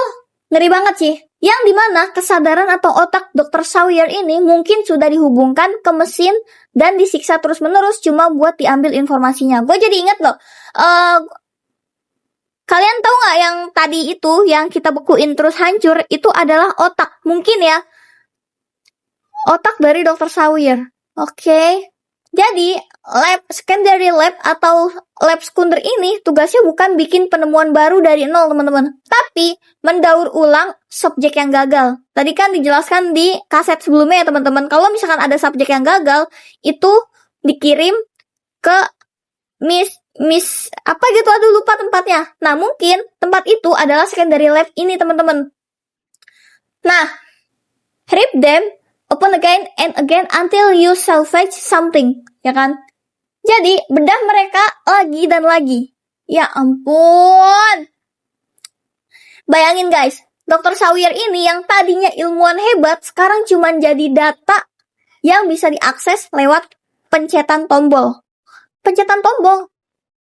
ngeri banget sih. Yang dimana kesadaran atau otak Dr. Sawyer ini mungkin sudah dihubungkan ke mesin dan disiksa terus-menerus cuma buat diambil informasinya. Gue jadi inget loh. Kalian tahu nggak yang tadi itu, yang kita bekuin terus hancur, itu adalah otak. Mungkin ya. Otak dari Dr. Sawyer. Oke. Jadi, secondary lab atau lab sekunder ini tugasnya bukan bikin penemuan baru dari nol, teman-teman. Tapi, mendaur ulang subjek yang gagal. Tadi kan dijelaskan di kaset sebelumnya ya, teman-teman. Kalau misalkan ada subjek yang gagal, itu dikirim ke Miss apa gitu, aduh lupa tempatnya. Nah, mungkin tempat itu adalah secondary lab ini, teman-teman. Nah, rip them open again and again until you salvage something, ya kan? Jadi, bedah mereka lagi dan lagi. Ya ampun. Bayangin guys, Dr. Sawyer ini yang tadinya ilmuwan hebat, sekarang cuman jadi data yang bisa diakses lewat pencetan tombol. Pencetan tombol.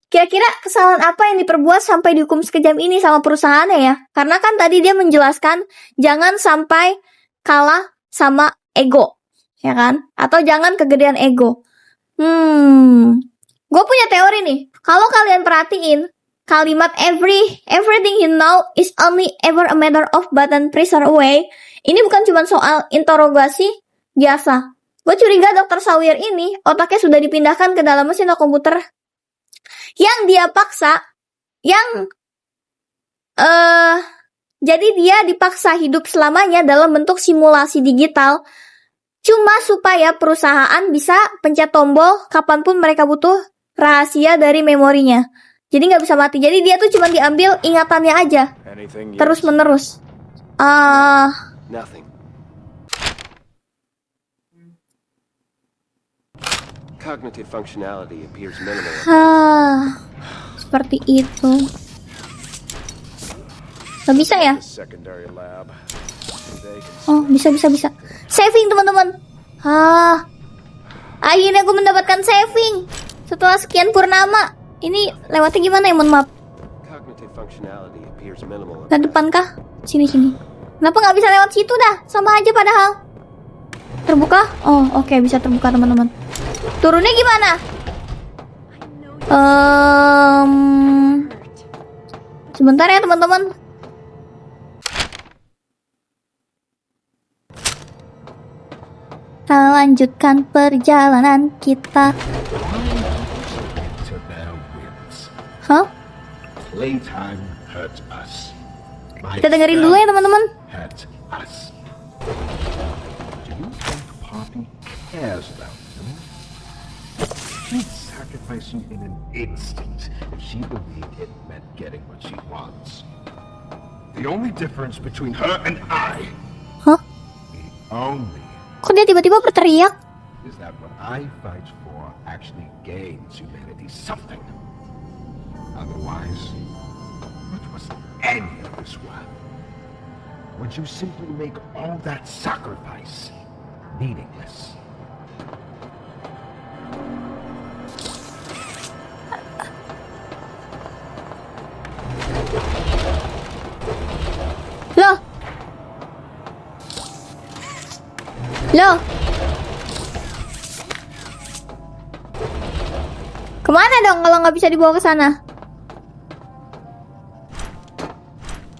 Kira-kira kesalahan apa yang diperbuat sampai dihukum sekejam ini sama perusahaannya ya? Karena kan tadi dia menjelaskan, jangan sampai kalah sama ego, ya kan? Atau jangan kegedean ego. Gue punya teori nih. Kalau kalian perhatiin, kalimat everything you know is only ever a matter of button pressure away, ini bukan cuma soal interogasi biasa. Gue curiga Dr. Sawyer ini otaknya sudah dipindahkan ke dalam mesin atau komputer yang dia paksa, jadi dia dipaksa hidup selamanya dalam bentuk simulasi digital, cuma supaya perusahaan bisa pencet tombol kapanpun mereka butuh rahasia dari memorinya. Jadi nggak bisa mati. Jadi dia tuh cuma diambil ingatannya aja, terus menerus. Nothing. Cognitive functionality appears minimal. Seperti itu. Gak bisa ya? Oh, bisa. Saving, teman-teman. Akhirnya gue mendapatkan saving setelah sekian purnama. Ini lewatnya gimana ya, mohon maaf? Ke depan kah? Sini. Kenapa nggak bisa lewat situ dah? Sama aja padahal. Terbuka? Oh, oke, bisa terbuka, teman-teman. Turunnya gimana? Sebentar ya, teman-teman. Kita lanjutkan perjalanan kita. Hah? Playtime hurt us. Kita dengerin dulu ya, teman-teman. Hurt us. Do you think Poppy cares about them? She'd sacrifice you in an instant if she believed it meant getting what she wants. The only difference between her and I, Hah? the only, Kok dia tiba-tiba berteriak? is that what I fight for actually gains humanity something. Otherwise, what was any of this worth? Would you simply make all that sacrifice meaningless? Loh. Kemana dong kalau nggak bisa dibawa ke sana?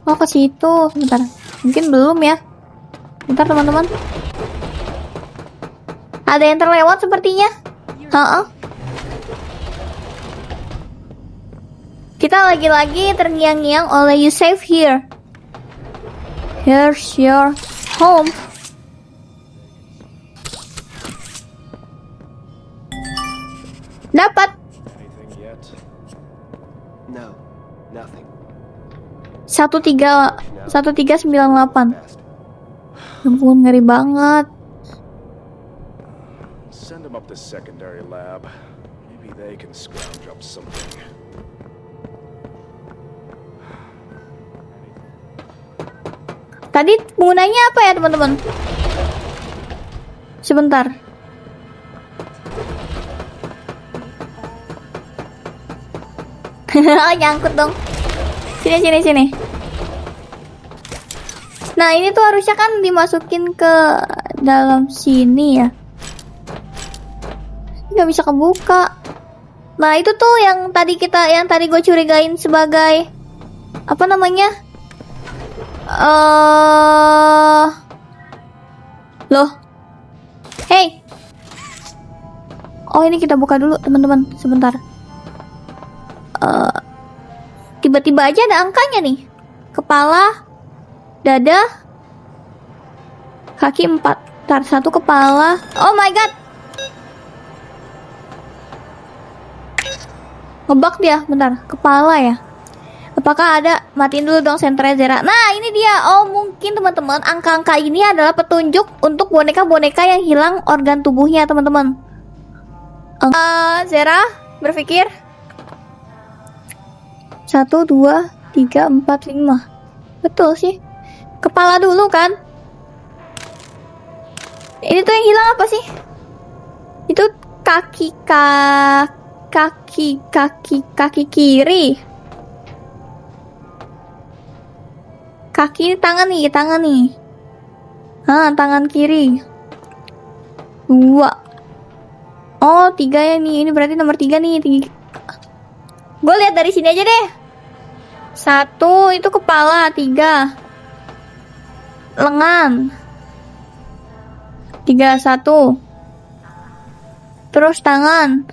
Oh, ke situ. Bentar. Mungkin belum ya. Bentar, teman-teman. Ada yang terlewat sepertinya. Kita lagi-lagi terngiang-ngiang oleh you save here. Here's your home. Dapat. No, nothing. 1398. Ampun, ngeri banget. Send them up to secondary lab. Maybe they can scrounge up something. Tadi penggunanya apa ya, teman-teman? Sebentar. Nyangkut dong. Sini. Nah, ini tuh harusnya kan dimasukin ke dalam sini ya. Nggak bisa kebuka. Nah, itu tuh yang tadi gue curigain sebagai apa namanya? Loh. Hey. Oh, ini kita buka dulu, teman-teman. Sebentar. Tiba-tiba aja ada angkanya nih. Kepala, dada, kaki 4. Ntar 1 kepala. Oh my god. Ngebug dia, bentar. Kepala ya. Apakah ada? Matiin dulu dong senternya Zera. Nah, ini dia. Oh, mungkin teman-teman, angka-angka ini adalah petunjuk untuk boneka-boneka yang hilang organ tubuhnya, teman-teman. Zera, berpikir. 1, 2, 3, 4, 5. Betul sih. Kepala dulu kan? Ini tuh yang hilang apa sih? Itu kaki kiri. Kaki, tangan nih. Tangan kiri. 2. Oh, 3 ya nih. Ini berarti nomor 3 nih. Gue lihat dari sini aja deh. 1 itu kepala, 3 lengan, 3 1. Terus tangan.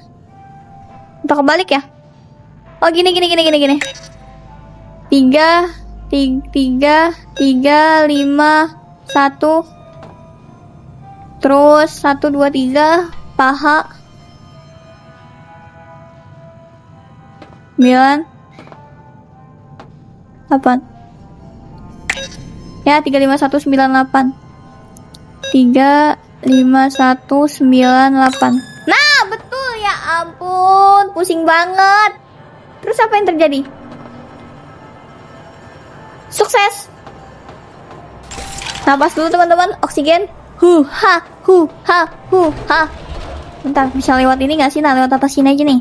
Untuk kebalik ya? Oh, gini. 3 5 1. Terus 1 2 3 paha. 9 8. Ya, 3 5 1 9 8. 3 5 1 9 8. Nah, betul, ya ampun, pusing banget. Terus apa yang terjadi? Sukses. Napas dulu, teman-teman. Oksigen. Ha. Bentar, bisa lewat ini nggak sih? Nah, lewat atas sini aja nih.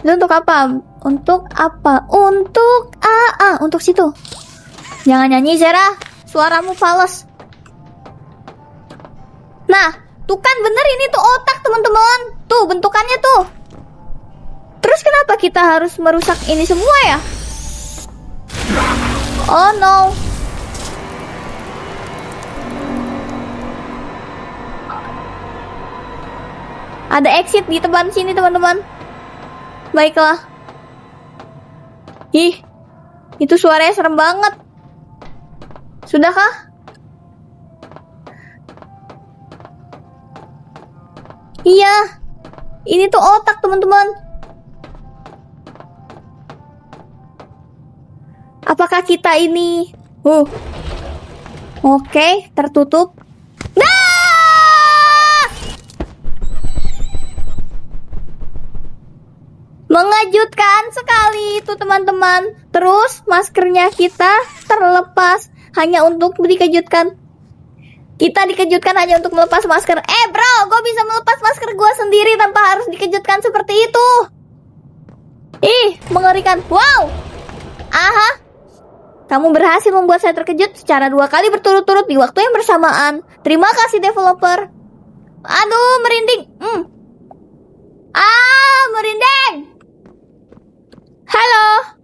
Itu untuk apa? Untuk situ. Jangan nyanyi, Zera. Suaramu fals. Nah, tuh kan bener, ini tuh otak, teman-teman. Tuh, bentukannya tuh. Terus kenapa kita harus merusak ini semua ya? Oh no. Ada exit di depan sini, teman-teman. Baiklah. Ih, itu suaranya serem banget. Sudahkah? Iya. Ini tuh otak, teman-teman. Apakah kita ini... Oke, tertutup. Mengejutkan sekali itu, teman-teman. Terus maskernya kita terlepas hanya untuk dikejutkan. Kita dikejutkan hanya untuk melepas masker. Bro, gue bisa melepas masker gue sendiri tanpa harus dikejutkan seperti itu. Ih, mengerikan. Wow. Aha. Kamu berhasil membuat saya terkejut secara 2 kali berturut-turut di waktu yang bersamaan. Terima kasih, developer. Aduh, merinding. Merinding. Halo.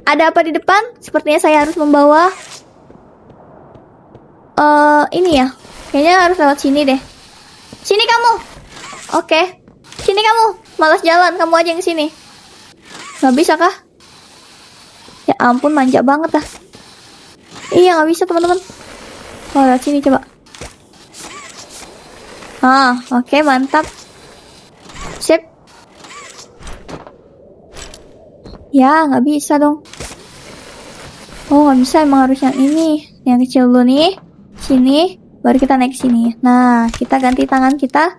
Ada apa di depan? Sepertinya saya harus membawa. ini ya. Kayaknya harus lewat sini deh. Sini kamu. Oke. Sini kamu. Malas jalan, kamu aja yang sini. Gak bisa kah? Ya ampun, manja banget dah. Iya, gak bisa teman-teman. Oh, lewat sini coba. Oke, mantap. Sip. Ya, nggak bisa dong. Oh, nggak bisa, emang harus yang ini. Yang kecil dulu nih. Sini, baru kita naik sini. Nah, kita ganti tangan kita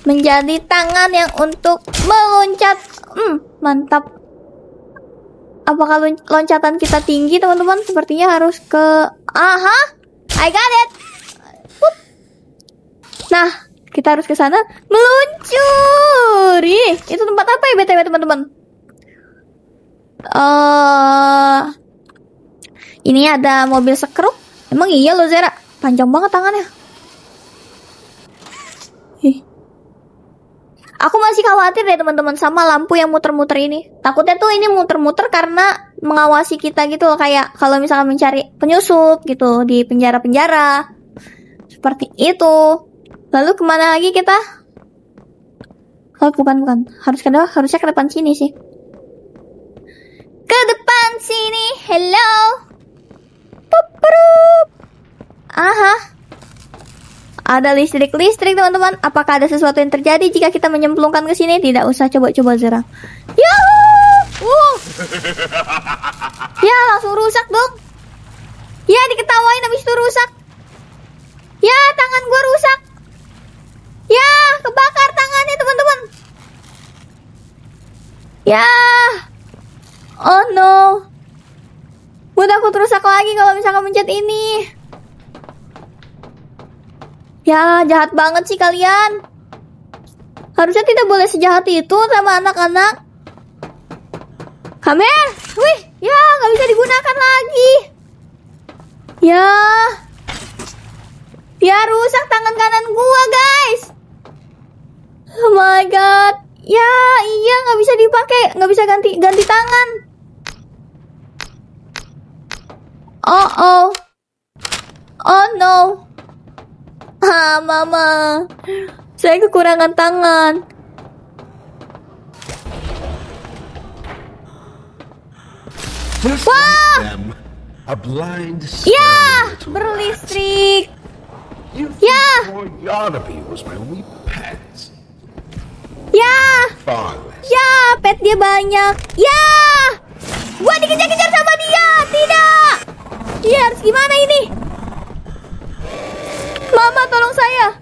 menjadi tangan yang untuk meloncat. Mantap. Apakah loncatan kita tinggi, teman-teman? Sepertinya harus ke... Aha, I got it. Nah, kita harus ke sana meluncur. Ih, itu tempat apa ya BTW teman-teman? Ini ada mobil sekruk. Emang iya loh Zera, panjang banget tangannya. Aku masih khawatir deh teman-teman sama lampu yang muter-muter ini. Takutnya tuh ini muter-muter karena mengawasi kita gitu loh. Kayak kalau misalkan mencari penyusup gitu di penjara-penjara. Seperti itu. Lalu kemana lagi kita? Oh bukan. Harusnya ke depan sini sih. Ke depan sini. Hello. Pupurup. Aha. Ada listrik teman-teman. Apakah ada sesuatu yang terjadi jika kita menyemplungkan ke sini? Tidak usah, coba Zera. Yahoo! Ya langsung rusak dong. Ya diketawain habis itu rusak. Ya tangan gua rusak. Ya kebakar tangannya teman-teman. Ya. Oh no. Buat aku rusak lagi kalau misalkan mencet ini. Ya, jahat banget sih kalian. Harusnya tidak boleh sejahat itu sama anak-anak. Kamer, wih, ya nggak bisa digunakan lagi. Ya rusak tangan kanan gua guys. Oh my god. Ya, iya nggak bisa dipakai, nggak bisa ganti tangan. Oh no. Mama, saya kekurangan tangan. Wah, a blind ya, berlistrik. Ya, was my only pet. Ya, ya, pet dia banyak. Ya, gua dikejar-kejar sama dia. Tidak. Iya, harus gimana ini? Mama tolong saya.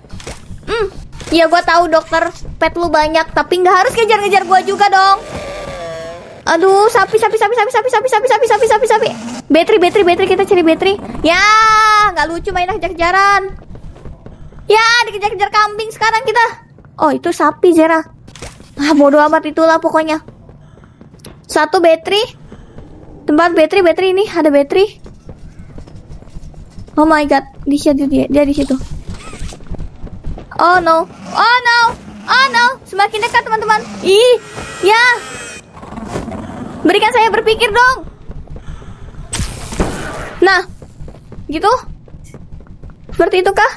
Ya gua tahu dokter, pet lu banyak, tapi nggak harus kejar-kejar gua juga dong. Aduh, sapi. Battery, kita cari battery. Ya, nggak lucu main kejar-kejaran. Ya, dikejar-kejar kambing sekarang kita. Oh, itu sapi Zera. Bodoh amat itulah pokoknya. Satu battery. Tempat battery ini ada battery. Oh my god, di situ dia di situ. Oh no. Semakin dekat teman-teman. Ih, ya. Berikan saya berpikir dong. Nah, gitu. Seperti itu kah?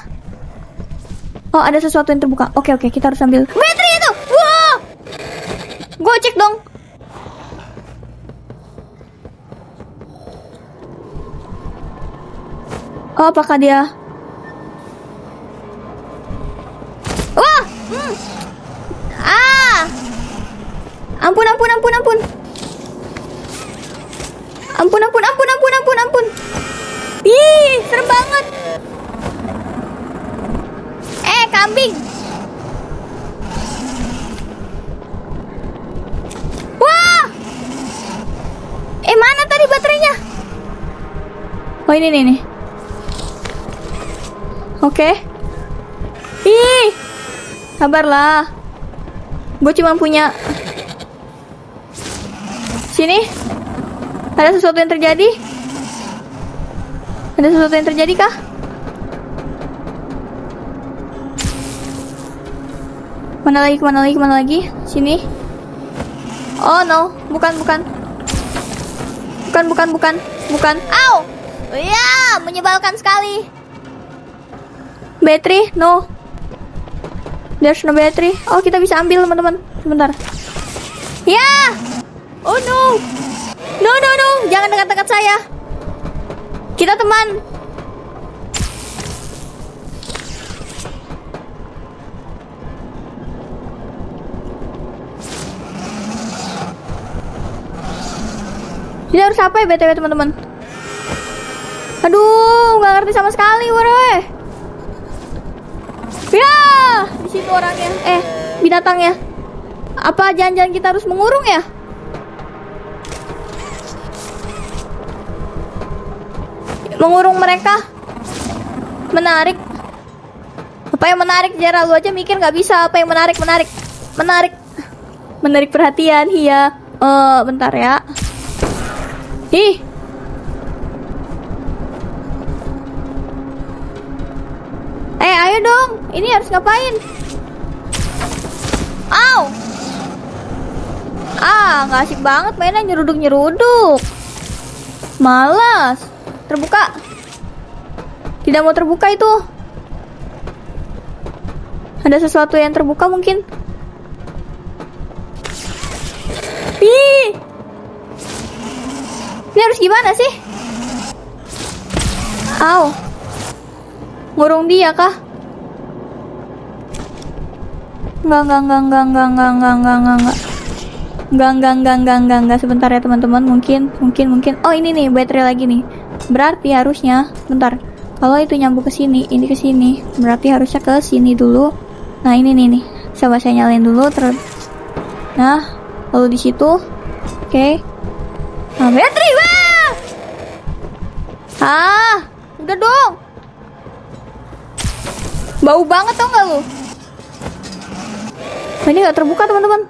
Oh, ada sesuatu yang terbuka. Oke, kita harus ambil battery itu. Wow. Gue cek dong. Oh, apakah dia? Wah! Ampun. Ampun. Ih, serem banget. Kambing. Wah! Mana tadi baterainya? Oh, ini nih. Oke. Ih, sabarlah. Gue cuma punya. Sini. Ada sesuatu yang terjadi? Kah? Kemana lagi? Sini. Oh no, bukan. Au! Ya, menyebalkan sekali. Battery, no. There's no battery. Oh, kita bisa ambil teman-teman. Sebentar. Ya. Oh no. No, no, no. Jangan dekat-dekat saya. Kita teman. Ini harus apa ya BTW teman-teman? Aduh, nggak ngerti sama sekali, woi. Ya, di situ orangnya. Binatangnya. Apa jangan-jangan kita harus mengurung ya? Mengurung mereka. Menarik. Apa yang menarik? Jara lu aja mikir nggak bisa. Apa yang menarik? Menarik perhatian. Iya. Bentar ya. Ih. Ayo dong. Ini harus ngapain? Au. Nggak asik banget mainnya nyeruduk-nyeruduk. Malas. Terbuka. Tidak mau terbuka itu. Ada sesuatu yang terbuka mungkin. Ih. Ini harus gimana sih? Au. Ngurung dia kah? Enggak. Sebentar ya teman-teman. Mungkin. Oh, ini nih baterai lagi nih. Berarti harusnya, bentar. Kalau itu nyambung ke sini, ini ke sini. Berarti harusnya ke sini dulu. Nah, ini nih. Coba saya nyalain dulu Nah, lalu di situ. Oke. Nah, baterai. Wah! Udah dong. Bau banget tau gak lu? Ini gak terbuka teman-teman.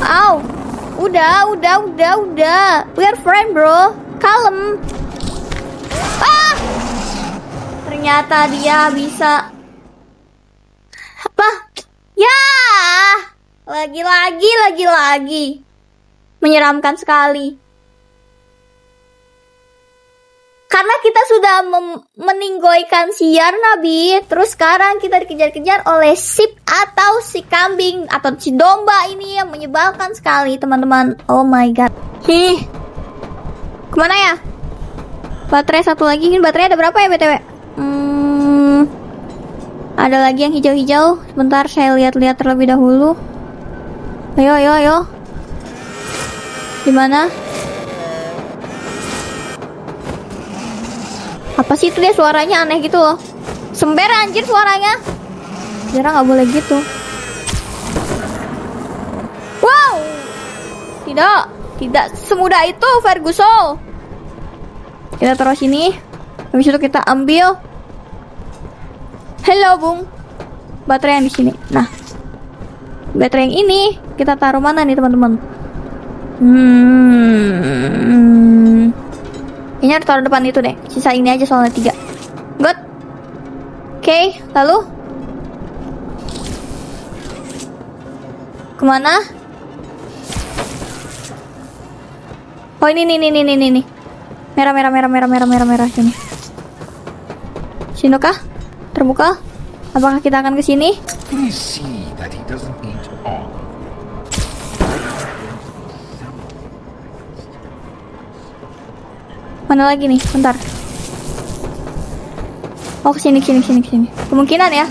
Au. Udah. We are friend bro. Kalem. Ternyata dia bisa. Apa? Ya. Lagi. Menyeramkan sekali. Karena kita sudah meninggoikan si Yarnabi, terus sekarang kita dikejar-kejar oleh sheep atau si kambing atau si domba ini yang menyebalkan sekali teman-teman. Oh my god. Kemana ya? Baterai satu lagi. Ini baterai ada berapa ya BTW? Ada lagi yang hijau-hijau. Sebentar saya lihat-lihat terlebih dahulu. Ayo. Dimana? Apa sih itu dia suaranya aneh gitu loh. Sember anjir suaranya. Jarang nggak boleh gitu. Wow. Tidak semudah itu Ferguson. Kita taruh sini. Habis itu kita ambil. Hello Bung. Baterai yang di sini. Nah. Baterai yang ini kita taruh mana nih teman-teman? Ini harus taruh depan itu deh. Sisa ini aja soalnya 3. Good. Oke, lalu kemana? Oh ini. Merah sini. Sini kah? Terbuka? Apakah kita akan ke sini? Mana lagi nih? Bentar. Oh, kesini. Kemungkinan ya.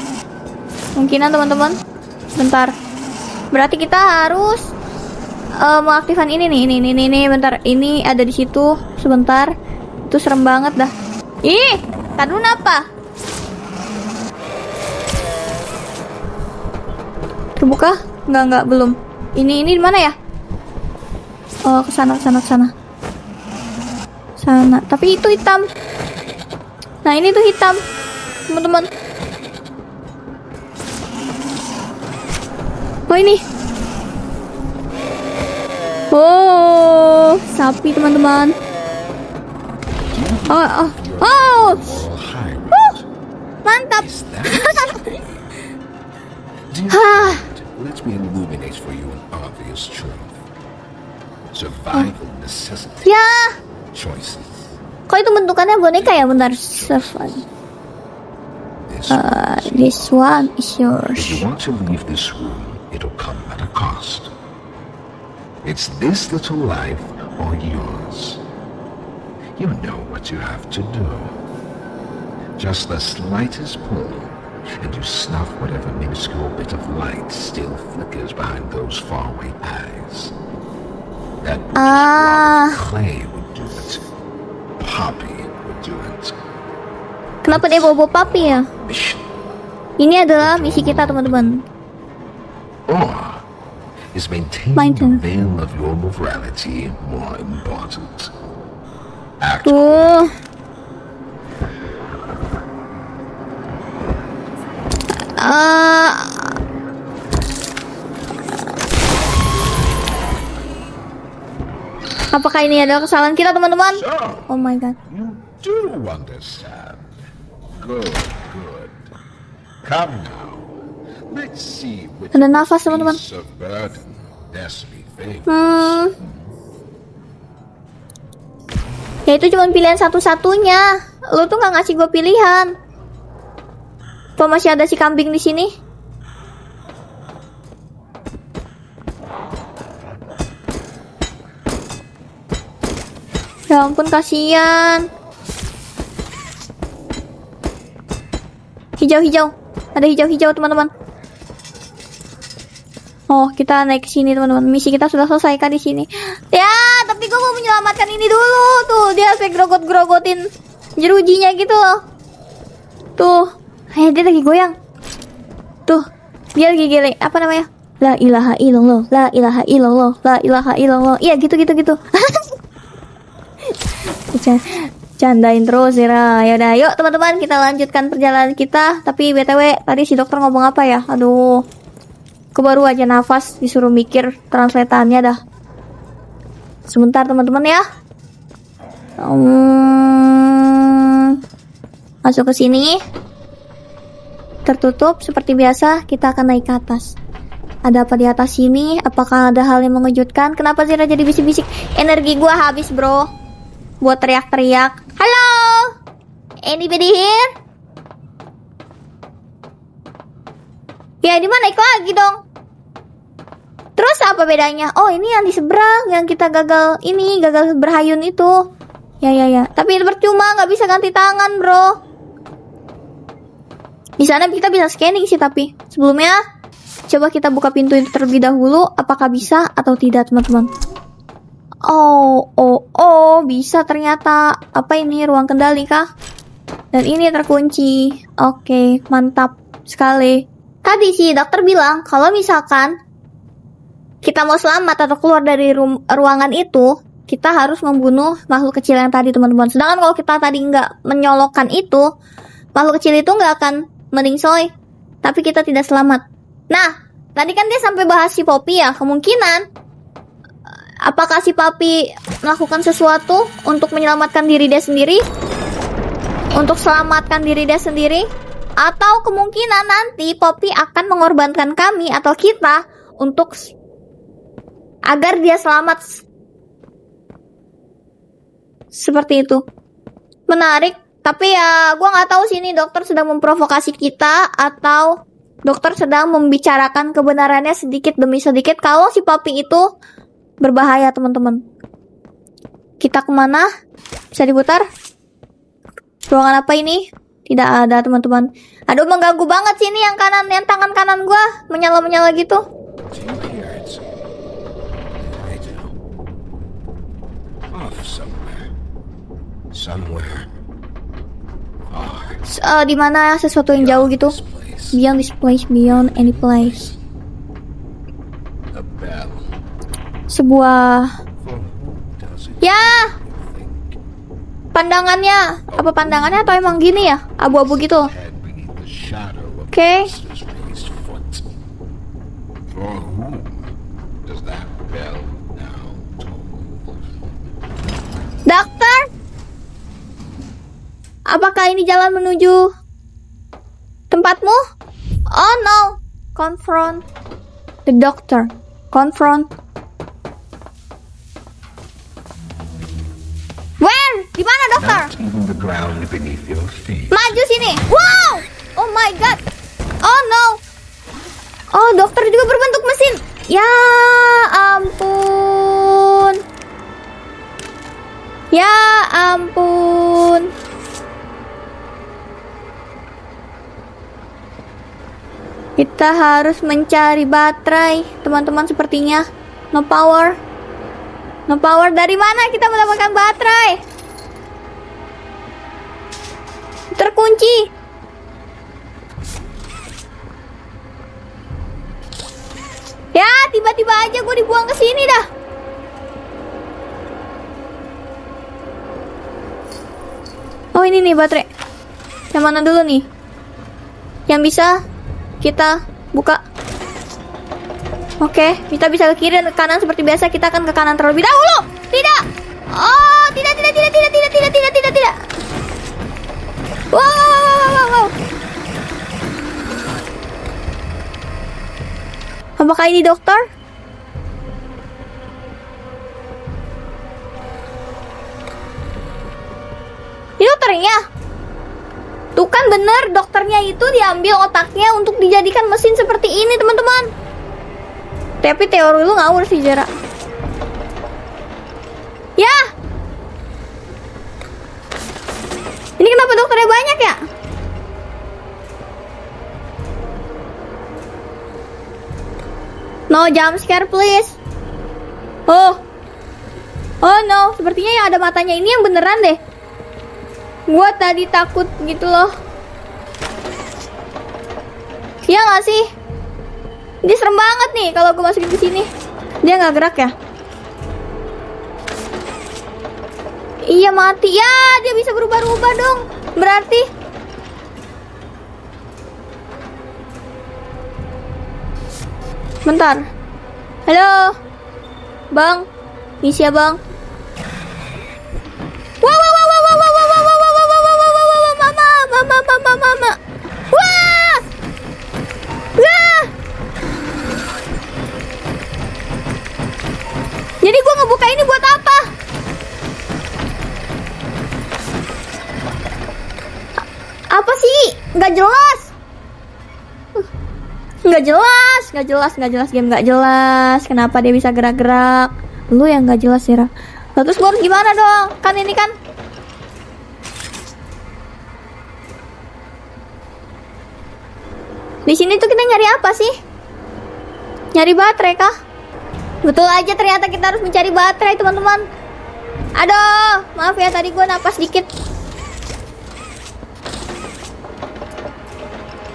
Kemungkinan teman-teman. Bentar. Berarti kita harus mengaktifkan ini nih. Ini. Bentar. Ini ada di situ. Sebentar. Itu serem banget dah. Ih, tadi apa? Terbuka? Enggak, belum. Ini di mana ya? Oh, ke sana. Sana. Tapi itu hitam. Nah, ini tuh hitam. Teman-teman. Oh, ini. Oh, sapi teman-teman. Oh. Mantap. Let me illuminate for you an obvious truth. Survival necessity. Ya. Choices. Kok itu bentukannya boneka ya? Bentar. This one is yours. If you want to leave this room, it'll come at a cost. It's this little life or yours. You know what you have to do. Just the slightest pull, and you snuff whatever minuscule bit of light still flickers behind those faraway eyes. That clay would do it. Poppy would do it. Kenapa dia bawa papi ya? Ini adalah misi kita teman-teman. Or is maintaining the veil of your morality more important? Tuh. Apakah ini adalah kesalahan kita teman-teman? Oh my god. You do understand. Good. Come now. Let's see which Ada nafas teman-teman. piece of burden Destiny favors. Ya itu cuma pilihan satu-satunya. Lu tuh nggak ngasih gue pilihan. Apa masih ada si kambing di sini? Ya ampun, kasihan. Hijau-hijau. Ada hijau-hijau teman-teman. Oh, kita naik ke sini teman-teman. Misi kita sudah selesai kan di sini. Ya, tapi gue mau menyelamatkan ini dulu. Tuh, dia sampai grogot-grogotin jerujinya gitu loh. Tuh, dia lagi goyang. Tuh, dia lagi geleng. Apa namanya? La ilaha illallah, la ilaha illallah, la ilaha illallah. Iya, gitu. Candain terus ya. Yaudah, yuk teman-teman, kita lanjutkan perjalanan kita. Tapi BTW, tadi si dokter ngomong apa ya? Aduh, aku baru aja nafas disuruh mikir translatannya dah. Sebentar teman-teman ya. Masuk ke sini. Tertutup seperti biasa, kita akan naik ke atas. Ada apa di atas sini? Apakah ada hal yang mengejutkan? Kenapa Zira jadi bisik-bisik? Energi gua habis, bro. Buat teriak-teriak. Halo? Anybody here? Ya, di mana? Ikut lagi dong. Terus apa bedanya? Oh, ini yang di seberang, yang kita gagal berhayun itu. Ya. Tapi percuma, nggak bisa ganti tangan, bro. Di sana kita bisa scanning sih, tapi sebelumnya coba kita buka pintu itu terlebih dahulu. Apakah bisa atau tidak, teman-teman? Oh, bisa ternyata. Apa ini, ruang kendali kah? Dan ini terkunci. Oke, mantap sekali. Tadi sih dokter bilang kalau misalkan kita mau selamat atau keluar dari ruangan itu, kita harus membunuh makhluk kecil yang tadi, teman-teman. Sedangkan kalau kita tadi nggak menyolokkan itu, makhluk kecil itu nggak akan meningsoy, tapi kita tidak selamat. Nah, tadi kan dia sampai bahas si Poppy ya. Kemungkinan apakah si Poppy melakukan sesuatu untuk menyelamatkan diri dia sendiri? Untuk selamatkan diri dia sendiri? Atau kemungkinan nanti Poppy akan mengorbankan kami atau kita untuk agar dia selamat. Seperti itu. Menarik. Tapi ya gue gak tahu sih ini dokter sedang memprovokasi kita atau dokter sedang membicarakan kebenarannya sedikit demi sedikit kalau si Poppy itu berbahaya, teman-teman. Kita kemana? Bisa diputar? Ruangan apa ini? Tidak ada, teman-teman. Aduh, mengganggu banget sih ini yang kanan, yang tangan kanan gue menyala-menyala gitu. Di mana sesuatu yang jauh gitu? Beyond this place, beyond any place. Sebuah ya pandangannya, apa pandangannya atau emang gini ya, abu-abu gitu. Oke. Dokter, apakah ini jalan menuju tempatmu? Oh no, confront the doctor. Confront. Where? Di mana, dokter? Not even the ground beneath your feet. Maju sini. Wow! Oh my god. Oh no. Oh, dokter juga berbentuk mesin. Ya ampun. Ya ampun. Kita harus mencari baterai, teman-teman, sepertinya. No power. No power. Dari mana kita mendapatkan baterai? Terkunci. Ya, tiba-tiba aja gue dibuang ke sini dah. Oh, ini nih baterai. Yang mana dulu nih? Yang bisa kita buka. Oke, kita bisa ke kiri dan ke kanan seperti biasa. Kita akan ke kanan terlebih dahulu. Tidak. Oh, tidak. Wow. Apakah ini dokter? Ini dokternya. Tuh kan bener, dokternya itu diambil otaknya untuk dijadikan mesin seperti ini, teman-teman. Tapi teori lu ngawur sih, Zara. Ya. Ini kenapa dokternya banyak ya? No jump scare please. Oh no, sepertinya yang ada matanya ini yang beneran deh. Gua tadi takut gitu loh. Iya nggak sih? Dia serem banget nih kalau gue masukin ke sini. Dia nggak gerak ya? Iya mati ya, dia bisa berubah-ubah dong. Berarti bentar. Halo Bang, misi ya Bang. Mama. Wah. Jadi gue ngebuka ini buat apa? Apa sih? Nggak jelas. Nggak jelas game nggak jelas. Kenapa dia bisa gerak-gerak? Lu yang nggak jelas ya. Terus gue harus gimana dong? Kan ini kan. Di sini tuh kita nyari apa sih? Nyari baterai kah? Betul aja, ternyata kita harus mencari baterai, teman-teman. Aduh, maaf ya tadi gue napas dikit.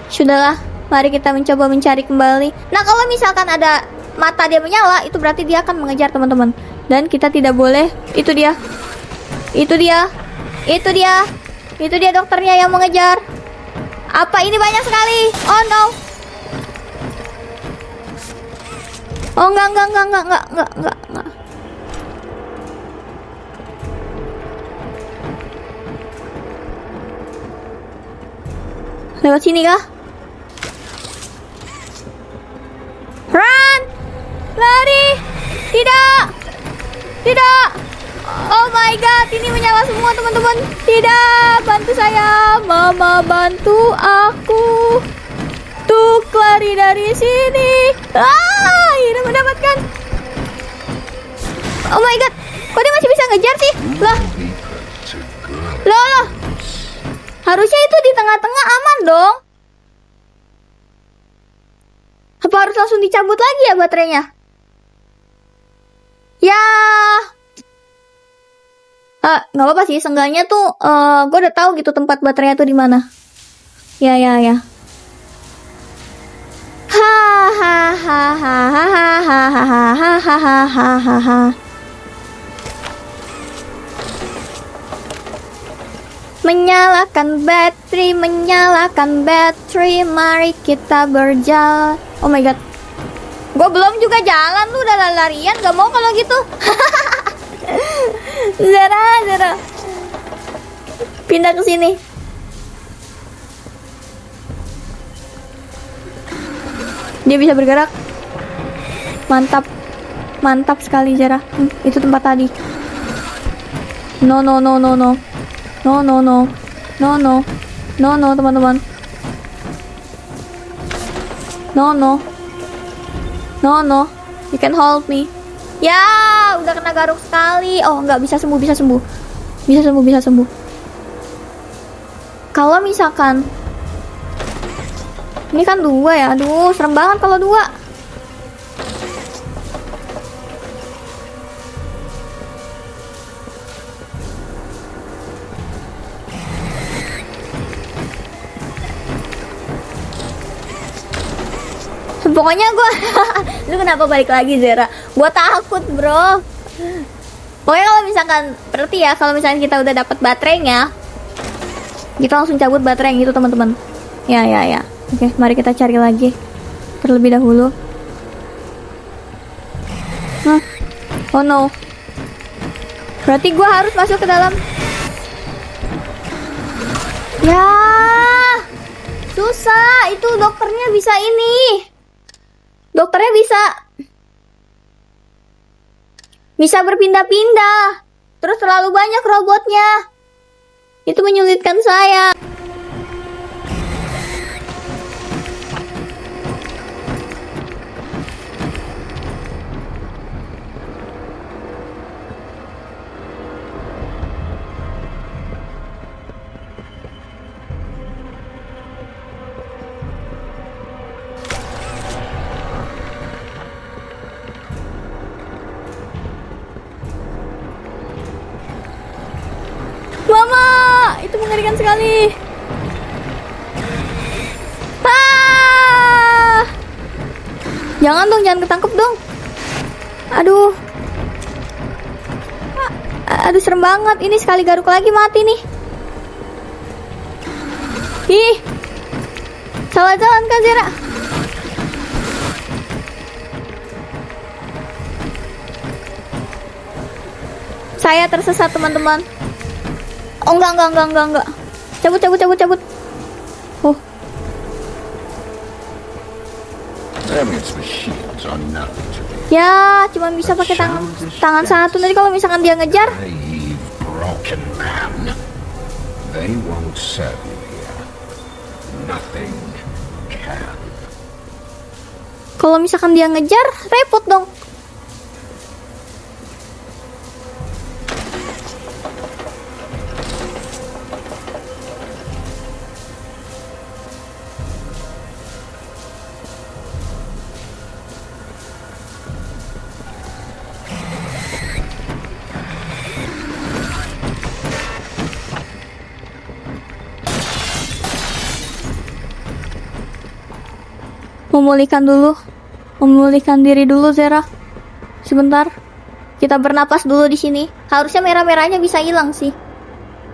Sudahlah, mari kita mencoba mencari kembali. Nah, kalau misalkan ada mata dia menyala, itu berarti dia akan mengejar, teman-teman. Dan kita tidak boleh. Itu dia dokternya yang mengejar. Apa ini banyak sekali? Oh no. Oh enggak. Lewat sini kah? Run! Lari! Tidak! Oh my god, ini menyala semua, teman-teman. Tidak, bantu saya. Mama, bantu aku untuk lari dari sini. Akhirnya mendapatkan. Oh my god, kok dia masih bisa ngejar sih? Loh. Harusnya itu di tengah-tengah aman dong. Apa harus langsung dicabut lagi ya baterainya? Ya. Nggak apa-apa sih, seenggaknya tuh gue udah tahu gitu tempat baterainya tuh di mana. Ya. Menyalakan battery, mari kita berjalan. Oh my god, gue belum juga jalan, lu udah larian, gak mau kalau gitu. Zara, pindah ke sini. Dia bisa bergerak. Mantap sekali, Zara. Itu tempat tadi. No, teman-teman. No, no. No, no. You can hold me. Ya, udah kena garuk sekali. Oh, nggak bisa sembuh, bisa sembuh. Bisa sembuh, bisa sembuh. Kalau misalkan ini kan 2 ya. Aduh, serem banget kalau 2. Pokoknya gue lu kenapa balik lagi Zera? Gue takut bro. Pokoknya kalau misalkan berarti ya, kalau misalkan kita udah dapat baterainya, kita langsung cabut baterai gitu teman-teman. Ya. Oke, mari kita cari lagi terlebih dahulu. Oh no. Berarti gue harus masuk ke dalam. Ya, susah. Itu dokternya bisa ini. Dokternya bisa berpindah-pindah. Terus terlalu banyak robotnya. Itu menyulitkan saya. Mama, itu mengerikan sekali. Jangan dong, jangan ketangkep dong. Aduh. Aduh, serem banget. Ini sekali garuk lagi mati nih. Ih. Salah jalan Kak Zera. Saya tersesat teman-teman. Oh enggak. Cabut. Oh. Ya, cuman bisa pakai tangan satu. Nanti kalau misalkan dia ngejar. Kalau misalkan dia ngejar, repot dong. Memulihkan diri dulu Zera. Sebentar. Kita bernapas dulu di sini. Harusnya merah-merahnya bisa hilang sih.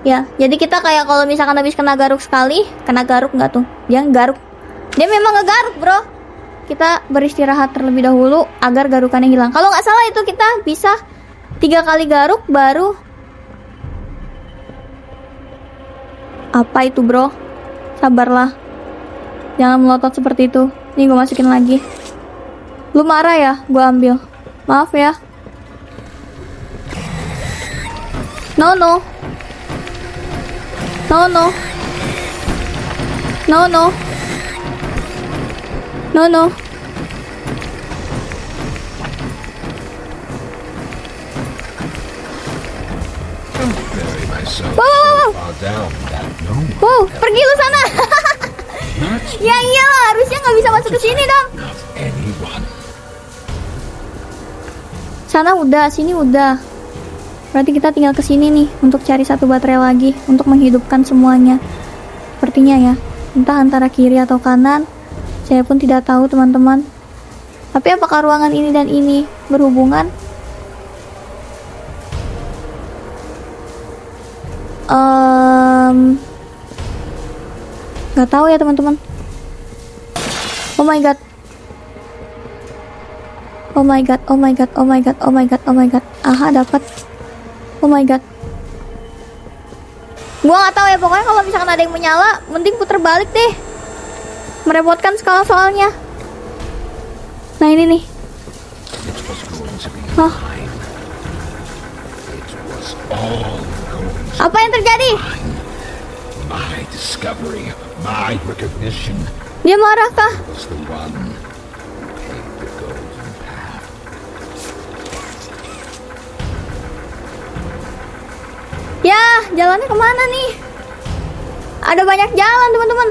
Ya, jadi kita kayak kalau misalkan habis kena garuk sekali, kena garuk nggak tuh? Dia garuk. Dia memang ngegaruk, bro. Kita beristirahat terlebih dahulu agar garukannya hilang. Kalau nggak salah itu kita bisa 3 kali garuk baru. Apa itu, bro? Sabarlah. Jangan melotot seperti itu. Ini gue masukin lagi. Lu marah ya? Gue ambil. Maaf ya. No. Wow, pergi lu sana. Ya iyalah, harusnya nggak bisa masuk ke sini dong. Sana udah, sini udah. Berarti kita tinggal ke sini nih untuk cari 1 baterai lagi untuk menghidupkan semuanya. Sepertinya ya, entah antara kiri atau kanan. Saya pun tidak tahu teman-teman. Tapi apakah ruangan ini dan ini berhubungan? Gak tahu ya teman-teman. Oh my god. Aha, dapat. Oh my god. Gua nggak tahu ya, pokoknya kalau misalkan ada yang menyala, mending puter balik deh. Merepotkan sekali soalnya. Nah ini nih. Hah? Apa yang terjadi? Dia marah kah? It's the one who paved the golden path. Ya, jalannya kemana nih? Ada banyak jalan, teman-teman.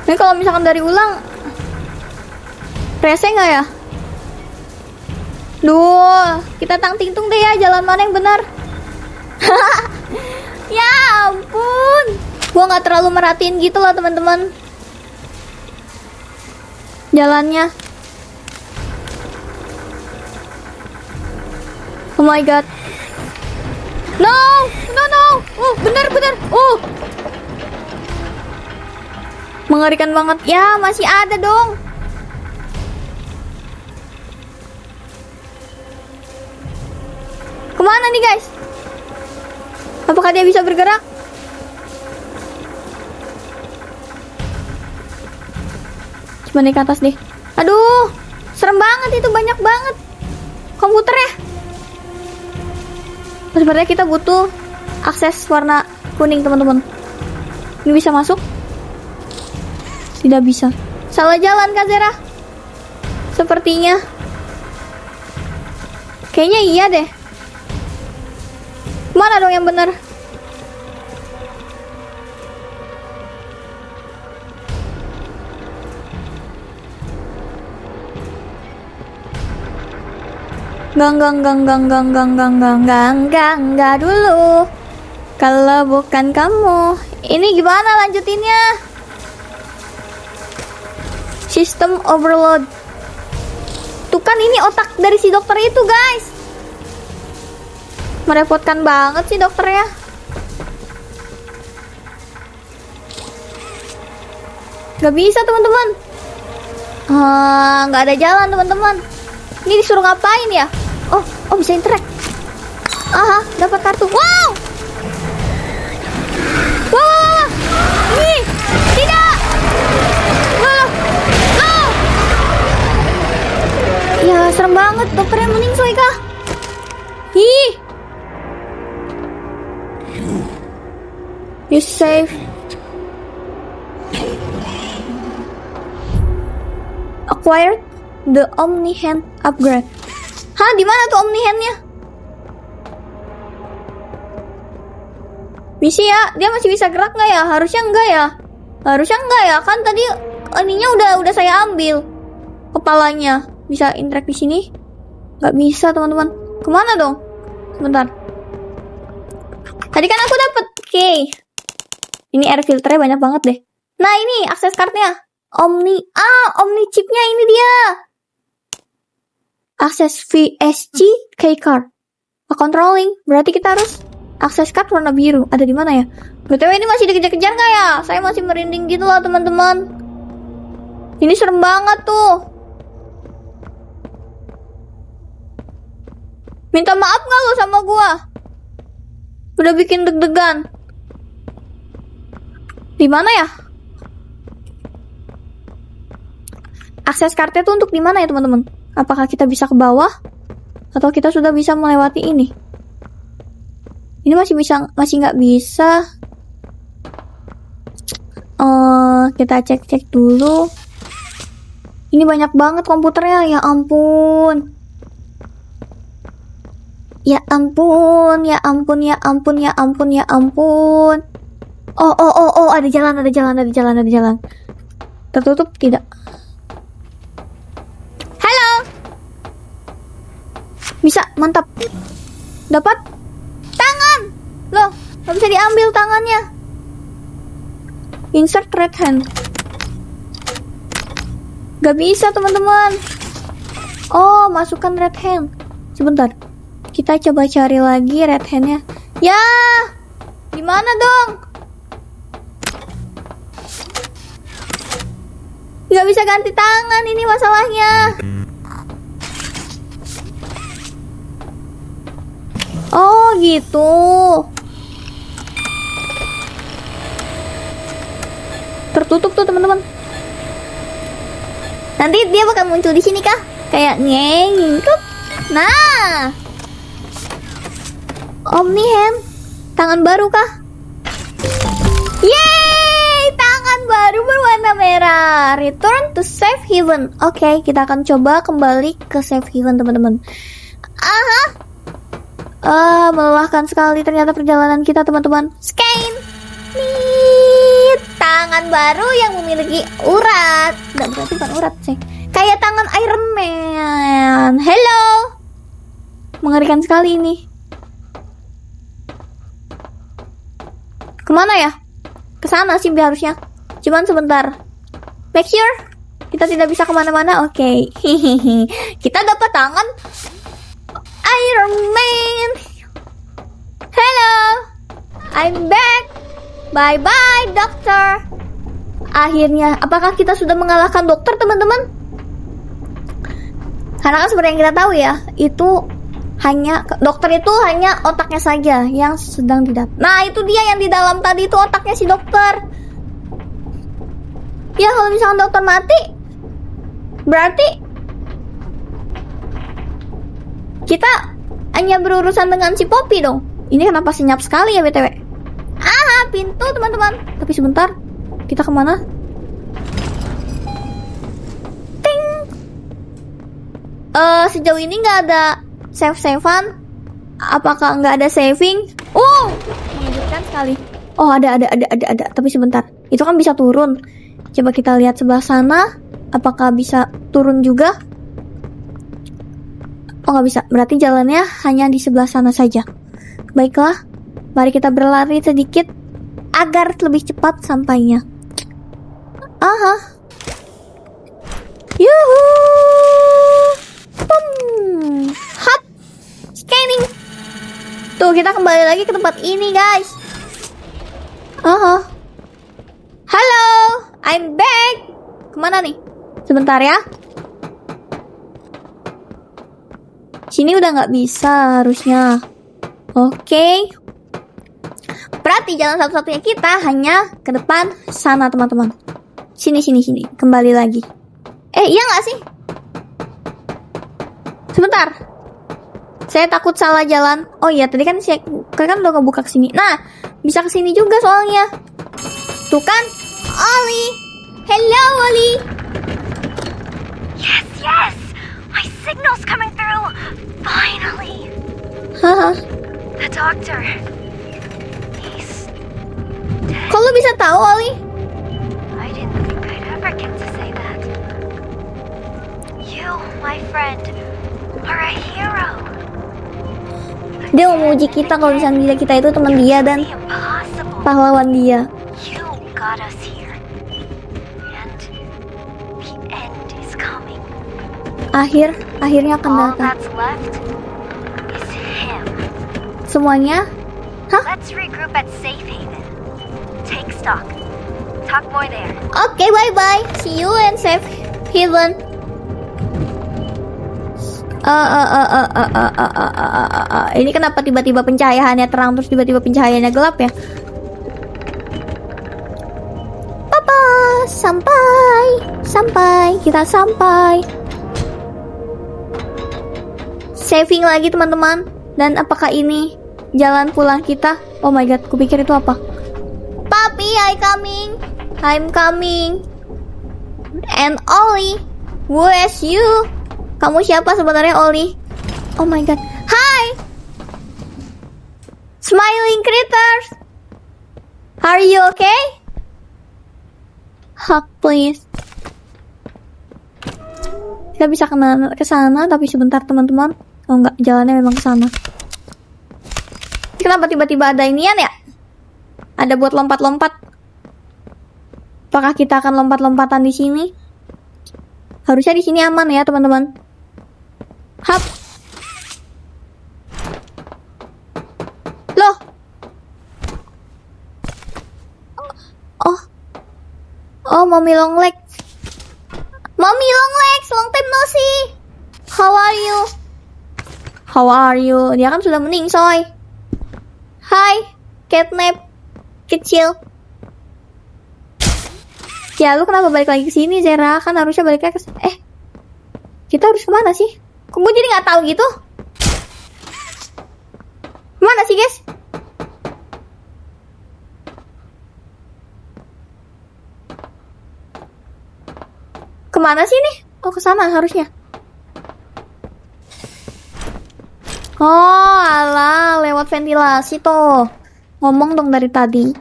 Ini kalau misalkan dari ulang, rese nggak ya? Duh, kita tang-ting-tung deh ya, jalan mana yang benar. Ya ampun, gua nggak terlalu merhatiin gitu loh teman-teman. Jalannya. Oh my god. No. Benar. Mengerikan banget. Ya, masih ada dong. Kemana nih guys? Apakah dia bisa bergerak? Coba naik ke atas deh. Aduh, serem banget itu, banyak banget komputer ya. Sebenarnya kita butuh akses warna kuning teman-teman. Ini bisa masuk? Tidak bisa. Salah jalan Kak Zera. Sepertinya. Kayaknya iya deh. Mana dong yang benar? Enggak dulu. Kalau bukan kamu. Ini gimana lanjutinnya? Sistem overload. Tuh kan ini otak dari si dokter itu guys. Merepotkan banget sih dokternya. Gak bisa teman-teman. Gak ada jalan teman-teman. Ini disuruh ngapain ya? Oh bisa interact. Aha, dapat kartu. Wow. Ini tidak. Ya serem banget, dokternya meningsoi kah? Ih. You save. Acquired the Omni Hand upgrade. Hah, di mana tuh Omni Hand-nya? Misi ya, dia masih bisa gerak nggak ya? Harusnya enggak ya. Kan tadi ininya udah saya ambil kepalanya. Bisa interact di sini? Nggak bisa teman-teman. Kemana dong? Sebentar. Tadi kan aku dapat. Oke. Ini air filternya banyak banget deh. Nah ini akses cardnya. Omni chipnya ini dia. Akses VSG keycard. Controlling. Berarti kita harus akses card warna biru. Ada di mana ya? BTW ini masih dikejar-kejar nggak ya? Saya masih merinding gitu loh teman-teman. Ini serem banget tuh. Minta maaf nggak lo sama gua? Udah bikin deg-degan. Di mana ya? Akses cardnya tuh untuk di mana ya teman-teman? Apakah kita bisa ke bawah? Atau kita sudah bisa melewati ini? Ini masih nggak bisa. Kita cek dulu. Ini banyak banget komputernya, ya ampun. Ya ampun. Oh, ada jalan. Tertutup tidak? Halo. Bisa, mantap. Dapat tangan. Loh, nggak bisa diambil tangannya. Insert red hand. Gak bisa teman-teman. Oh, masukkan red hand. Sebentar. Kita coba cari lagi red handnya. Ya, gimana dong? Gak bisa ganti tangan, ini masalahnya. Oh gitu. Tertutup tuh teman-teman. Nanti dia bakal muncul di sini kah? Kayak ngengkut. Nah, Omni Hand, tangan baru kah? Yeay, tangan baru berwarna merah. Return to safe haven. Oke, kita akan coba kembali ke safe haven, teman-teman. Melelahkan sekali ternyata perjalanan kita, teman-teman. Scan. Nih, tangan baru yang memiliki urat. Nggak, berarti bukan urat sih. Kayak tangan Iron Man. Hello. Mengerikan sekali ini. Kemana ya? Kesana sih harusnya. Cuman sebentar. Make sure kita tidak bisa kemana-mana. Oke. Kita dapat tangan Iron Man. Hello. I'm back. Bye-bye, dokter. Akhirnya, apakah kita sudah mengalahkan dokter, teman-teman? Karena kan seperti yang kita tahu ya, dokter itu hanya otaknya saja yang sedang tidak. Nah, itu dia yang di dalam tadi itu otaknya si dokter. Ya, kalau misalkan dokter mati, berarti kita hanya berurusan dengan si Poppy dong. Ini kenapa senyap sekali ya, BTW? Pintu, teman-teman. Tapi sebentar, kita kemana? Ting. Sejauh ini nggak ada save-savean. Apakah nggak ada saving? Mengejutkan sekali. Oh, ada. Tapi sebentar. Itu kan bisa turun. Coba kita lihat sebelah sana. Apakah bisa turun juga? Oh, nggak bisa. Berarti jalannya hanya di sebelah sana saja. Baiklah. Mari kita berlari sedikit agar lebih cepat sampainya. Yuhu. Hop. Scanning. Tuh, kita kembali lagi ke tempat ini, guys. Halo, I'm back. Kemana nih? Sebentar ya. Sini udah nggak bisa harusnya. Oke. Berarti jalan satu-satunya kita hanya ke depan sana, teman-teman. Sini. Kembali lagi. Iya nggak sih? Sebentar. Saya takut salah jalan. Oh iya, tadi kan udah ngebuka kesini. Nah, bisa kesini juga soalnya. Tuh kan, Ollie. Hello, Ollie. Yes. My signal's coming through. Finally. The doctor. Kok lu bisa tahu, Ollie? I didn't think I'd ever get to say that. You, my friend, are a hero. Dia mau menguji kita kalau misalnya kita itu teman dia dan pahlawan dia. You got us here. And the end is coming. Akhirnya akan All datang. that's left is him. Semuanya? Let's regroup at Safe Haven. Take stock. Talk more there. Oke, bye-bye. See you in Safe Haven. Ini kenapa tiba-tiba pencahayaannya terang terus tiba-tiba pencahayaannya gelap ya? Papa, sampai. Kita sampai. Saving lagi, teman-teman. Dan apakah ini jalan pulang kita? Oh my god, kupikir itu apa? Papi, I'm coming. And Ollie, who is you? Kamu siapa sebenarnya, Ollie? Oh my god. Hi, smiling critters. Are you okay? Hug please. Kita bisa ke sana, tapi sebentar, teman-teman. Oh enggak, jalannya memang ke sana. Kenapa tiba-tiba ada inian ya? Ada buat lompat-lompat. Apakah kita akan lompat-lompatan di sini? Harusnya di sini aman ya, teman-teman. Hap. Loh. Oh, Mommy long legs. Long time no see. How are you? Dia kan sudah meninggal, soy. Hai, catnap kecil. Ya, lu kenapa balik lagi ke sini, Zera? Kan harusnya balik lagi ke kita harus kemana sih? Kok gue jadi nggak tahu gitu? Kemana sih, guys? Kemana sih nih? Oh, ke sana harusnya. Oh, alah, lewat ventilasi toh. Ngomong dong dari tadi.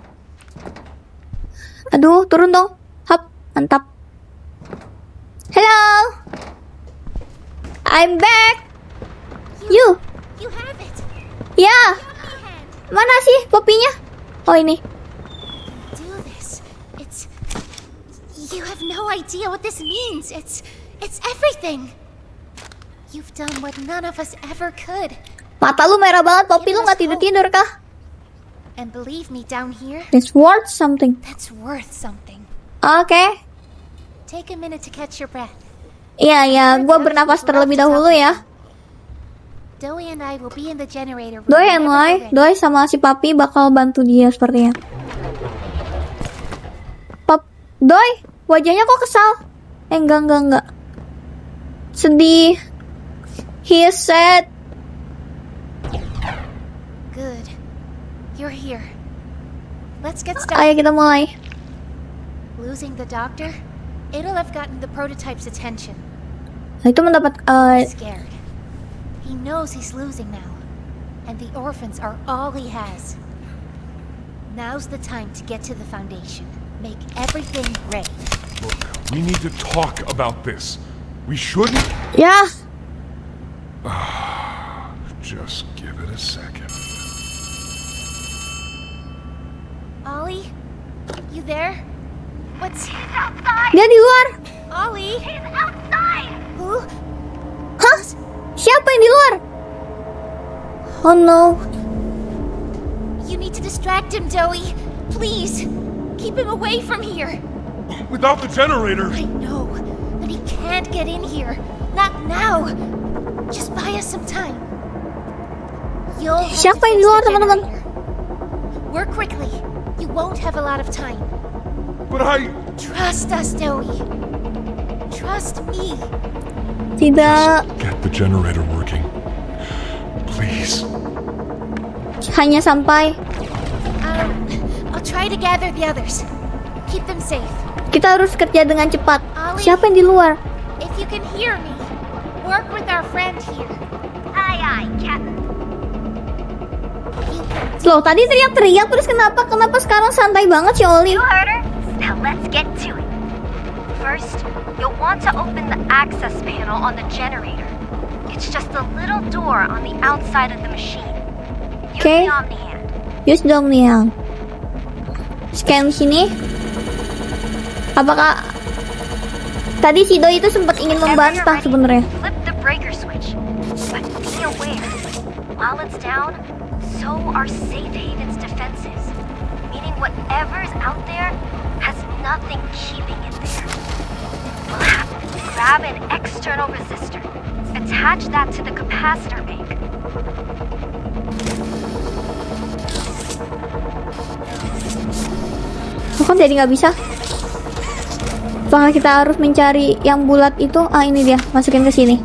Aduh, turun dong. Hap, mantap. Hello. I'm back. You have it. Ya. Mana sih popinya? Oh, ini. Do this. You have no idea what this means. It's everything. You've done what none of us ever could. Mata lu merah banget, Poppy, lu nggak tidur-tidur kah? And believe me, down here, It's worth something. that's worth something. Oke. Take a minute to catch your breath. Iya, gua bernapas terlebih dahulu ya. Doi and I will be in the generator room. Doi and whenever you're ready. Doi sama si Papi bakal bantu dia sepertinya. Doi, wajahnya kok kesal? Enggak. Sedih. He is sad. Good. You're here. Let's get started. Ayo kita mulai. Losing the doctor, it'll have gotten the prototype's attention. Nah, itu mendapat He's scared. He knows he's losing now, and the orphans are all he has. Now's the time to get to the Foundation. Make everything ready. Look, we need to talk about this. We shouldn't... Ya. Just give it a second. Ollie? You there? What's... Dia di luar. Ollie? He's outside! Who? Hah? Siapa yang di luar? Oh no. You need to distract him, Joey. Please. Keep him away from here. Without the generator... I know, but he can't get in here. Not now. Just buy us some time. You'll have Siapa to yang fix di luar, the teman-teman? generator. Work quickly. You won't have a lot of time. But I... Trust us, Joey. Trust me. Tidak. Get the generator working. Please. Hanya sampai. I'll try to gather the others. Keep them safe. Kita harus kerja dengan cepat. Ollie? Siapa yang di luar? If you can hear me, work with our friend here. Aye, Captain. Loh, tadi teriak-teriak terus kenapa sekarang santai banget sih Oli? You heard her? Now let's get to it. First, you'll want to open the access panel on the generator. It's just a little door on the outside of the machine. Use Okay. the Omni-hand. Use the Omni-hand. Scan sini. Apakah tadi si Doi itu sempat ingin membantah sebenarnya? Flip the breaker switch. But be aware, while it's down, so are Safe Haven's defenses. Meaning whatever's out there has nothing keeping it there. We'll have to grab an external resistor. Attach that to the capacitor bank. Kok jadi nggak bisa? Apakah kita harus mencari yang bulat itu? Ah, ini dia. Masukin ke sini.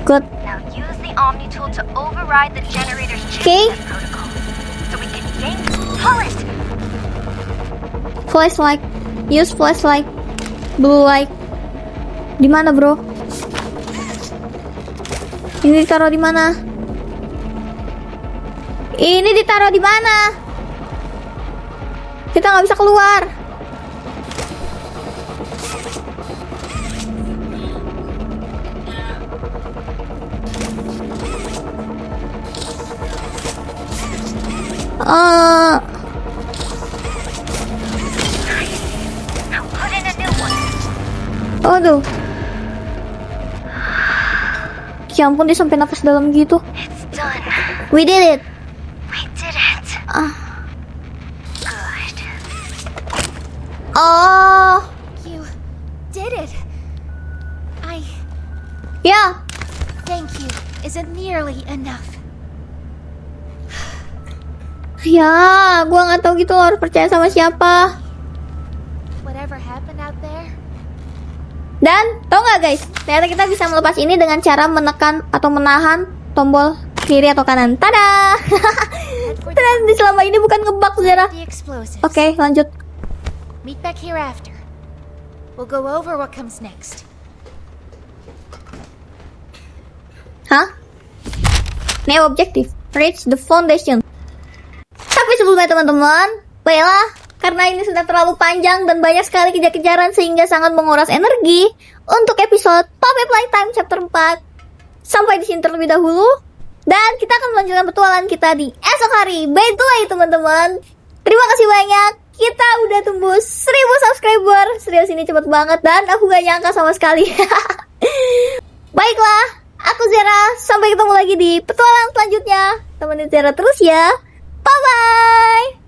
Good. Now use the Omni tool to override the generator's Okay. chain protocol. So we can yank, pull it. Flashlight. Use flashlight. Blue light. Di mana, bro? Ini ditaruh di mana? Ini ditaruh di mana? Kita nggak bisa keluar. Now put in a new one. Aduh. Ya ampun, dia sampai nafas dalam gitu. It's done. We did it. We did it. Ah. Good. Oh. You did it. Ya. Thank you isn't nearly enough. Ya, gua nggak tahu gitu, harus percaya sama siapa. Whatever happened out there, Dan tau nggak guys, ternyata kita bisa melepas ini dengan cara menekan atau menahan tombol kiri atau kanan. Tada! Ternyata selama ini bukan ngebug Zara. the explosives. Oke, lanjut. Meet back here after. we'll go over what comes next. Hah? New objective, reach the foundation. Tapi sebelumnya teman-teman, baiklah, karena ini sudah terlalu panjang dan banyak sekali kejar-kejaran sehingga sangat menguras energi untuk episode Poppy Playtime chapter 4. Sampai di sini terlebih dahulu, dan kita akan melanjutkan petualangan kita di esok hari. By the way teman-teman, terima kasih banyak. Kita udah tembus 1000 subscriber. Serius ini cepet banget dan aku gak nyangka sama sekali. Baiklah, aku Zera. Sampai ketemu lagi di petualangan selanjutnya. Temenin Zera terus ya. Bye-bye.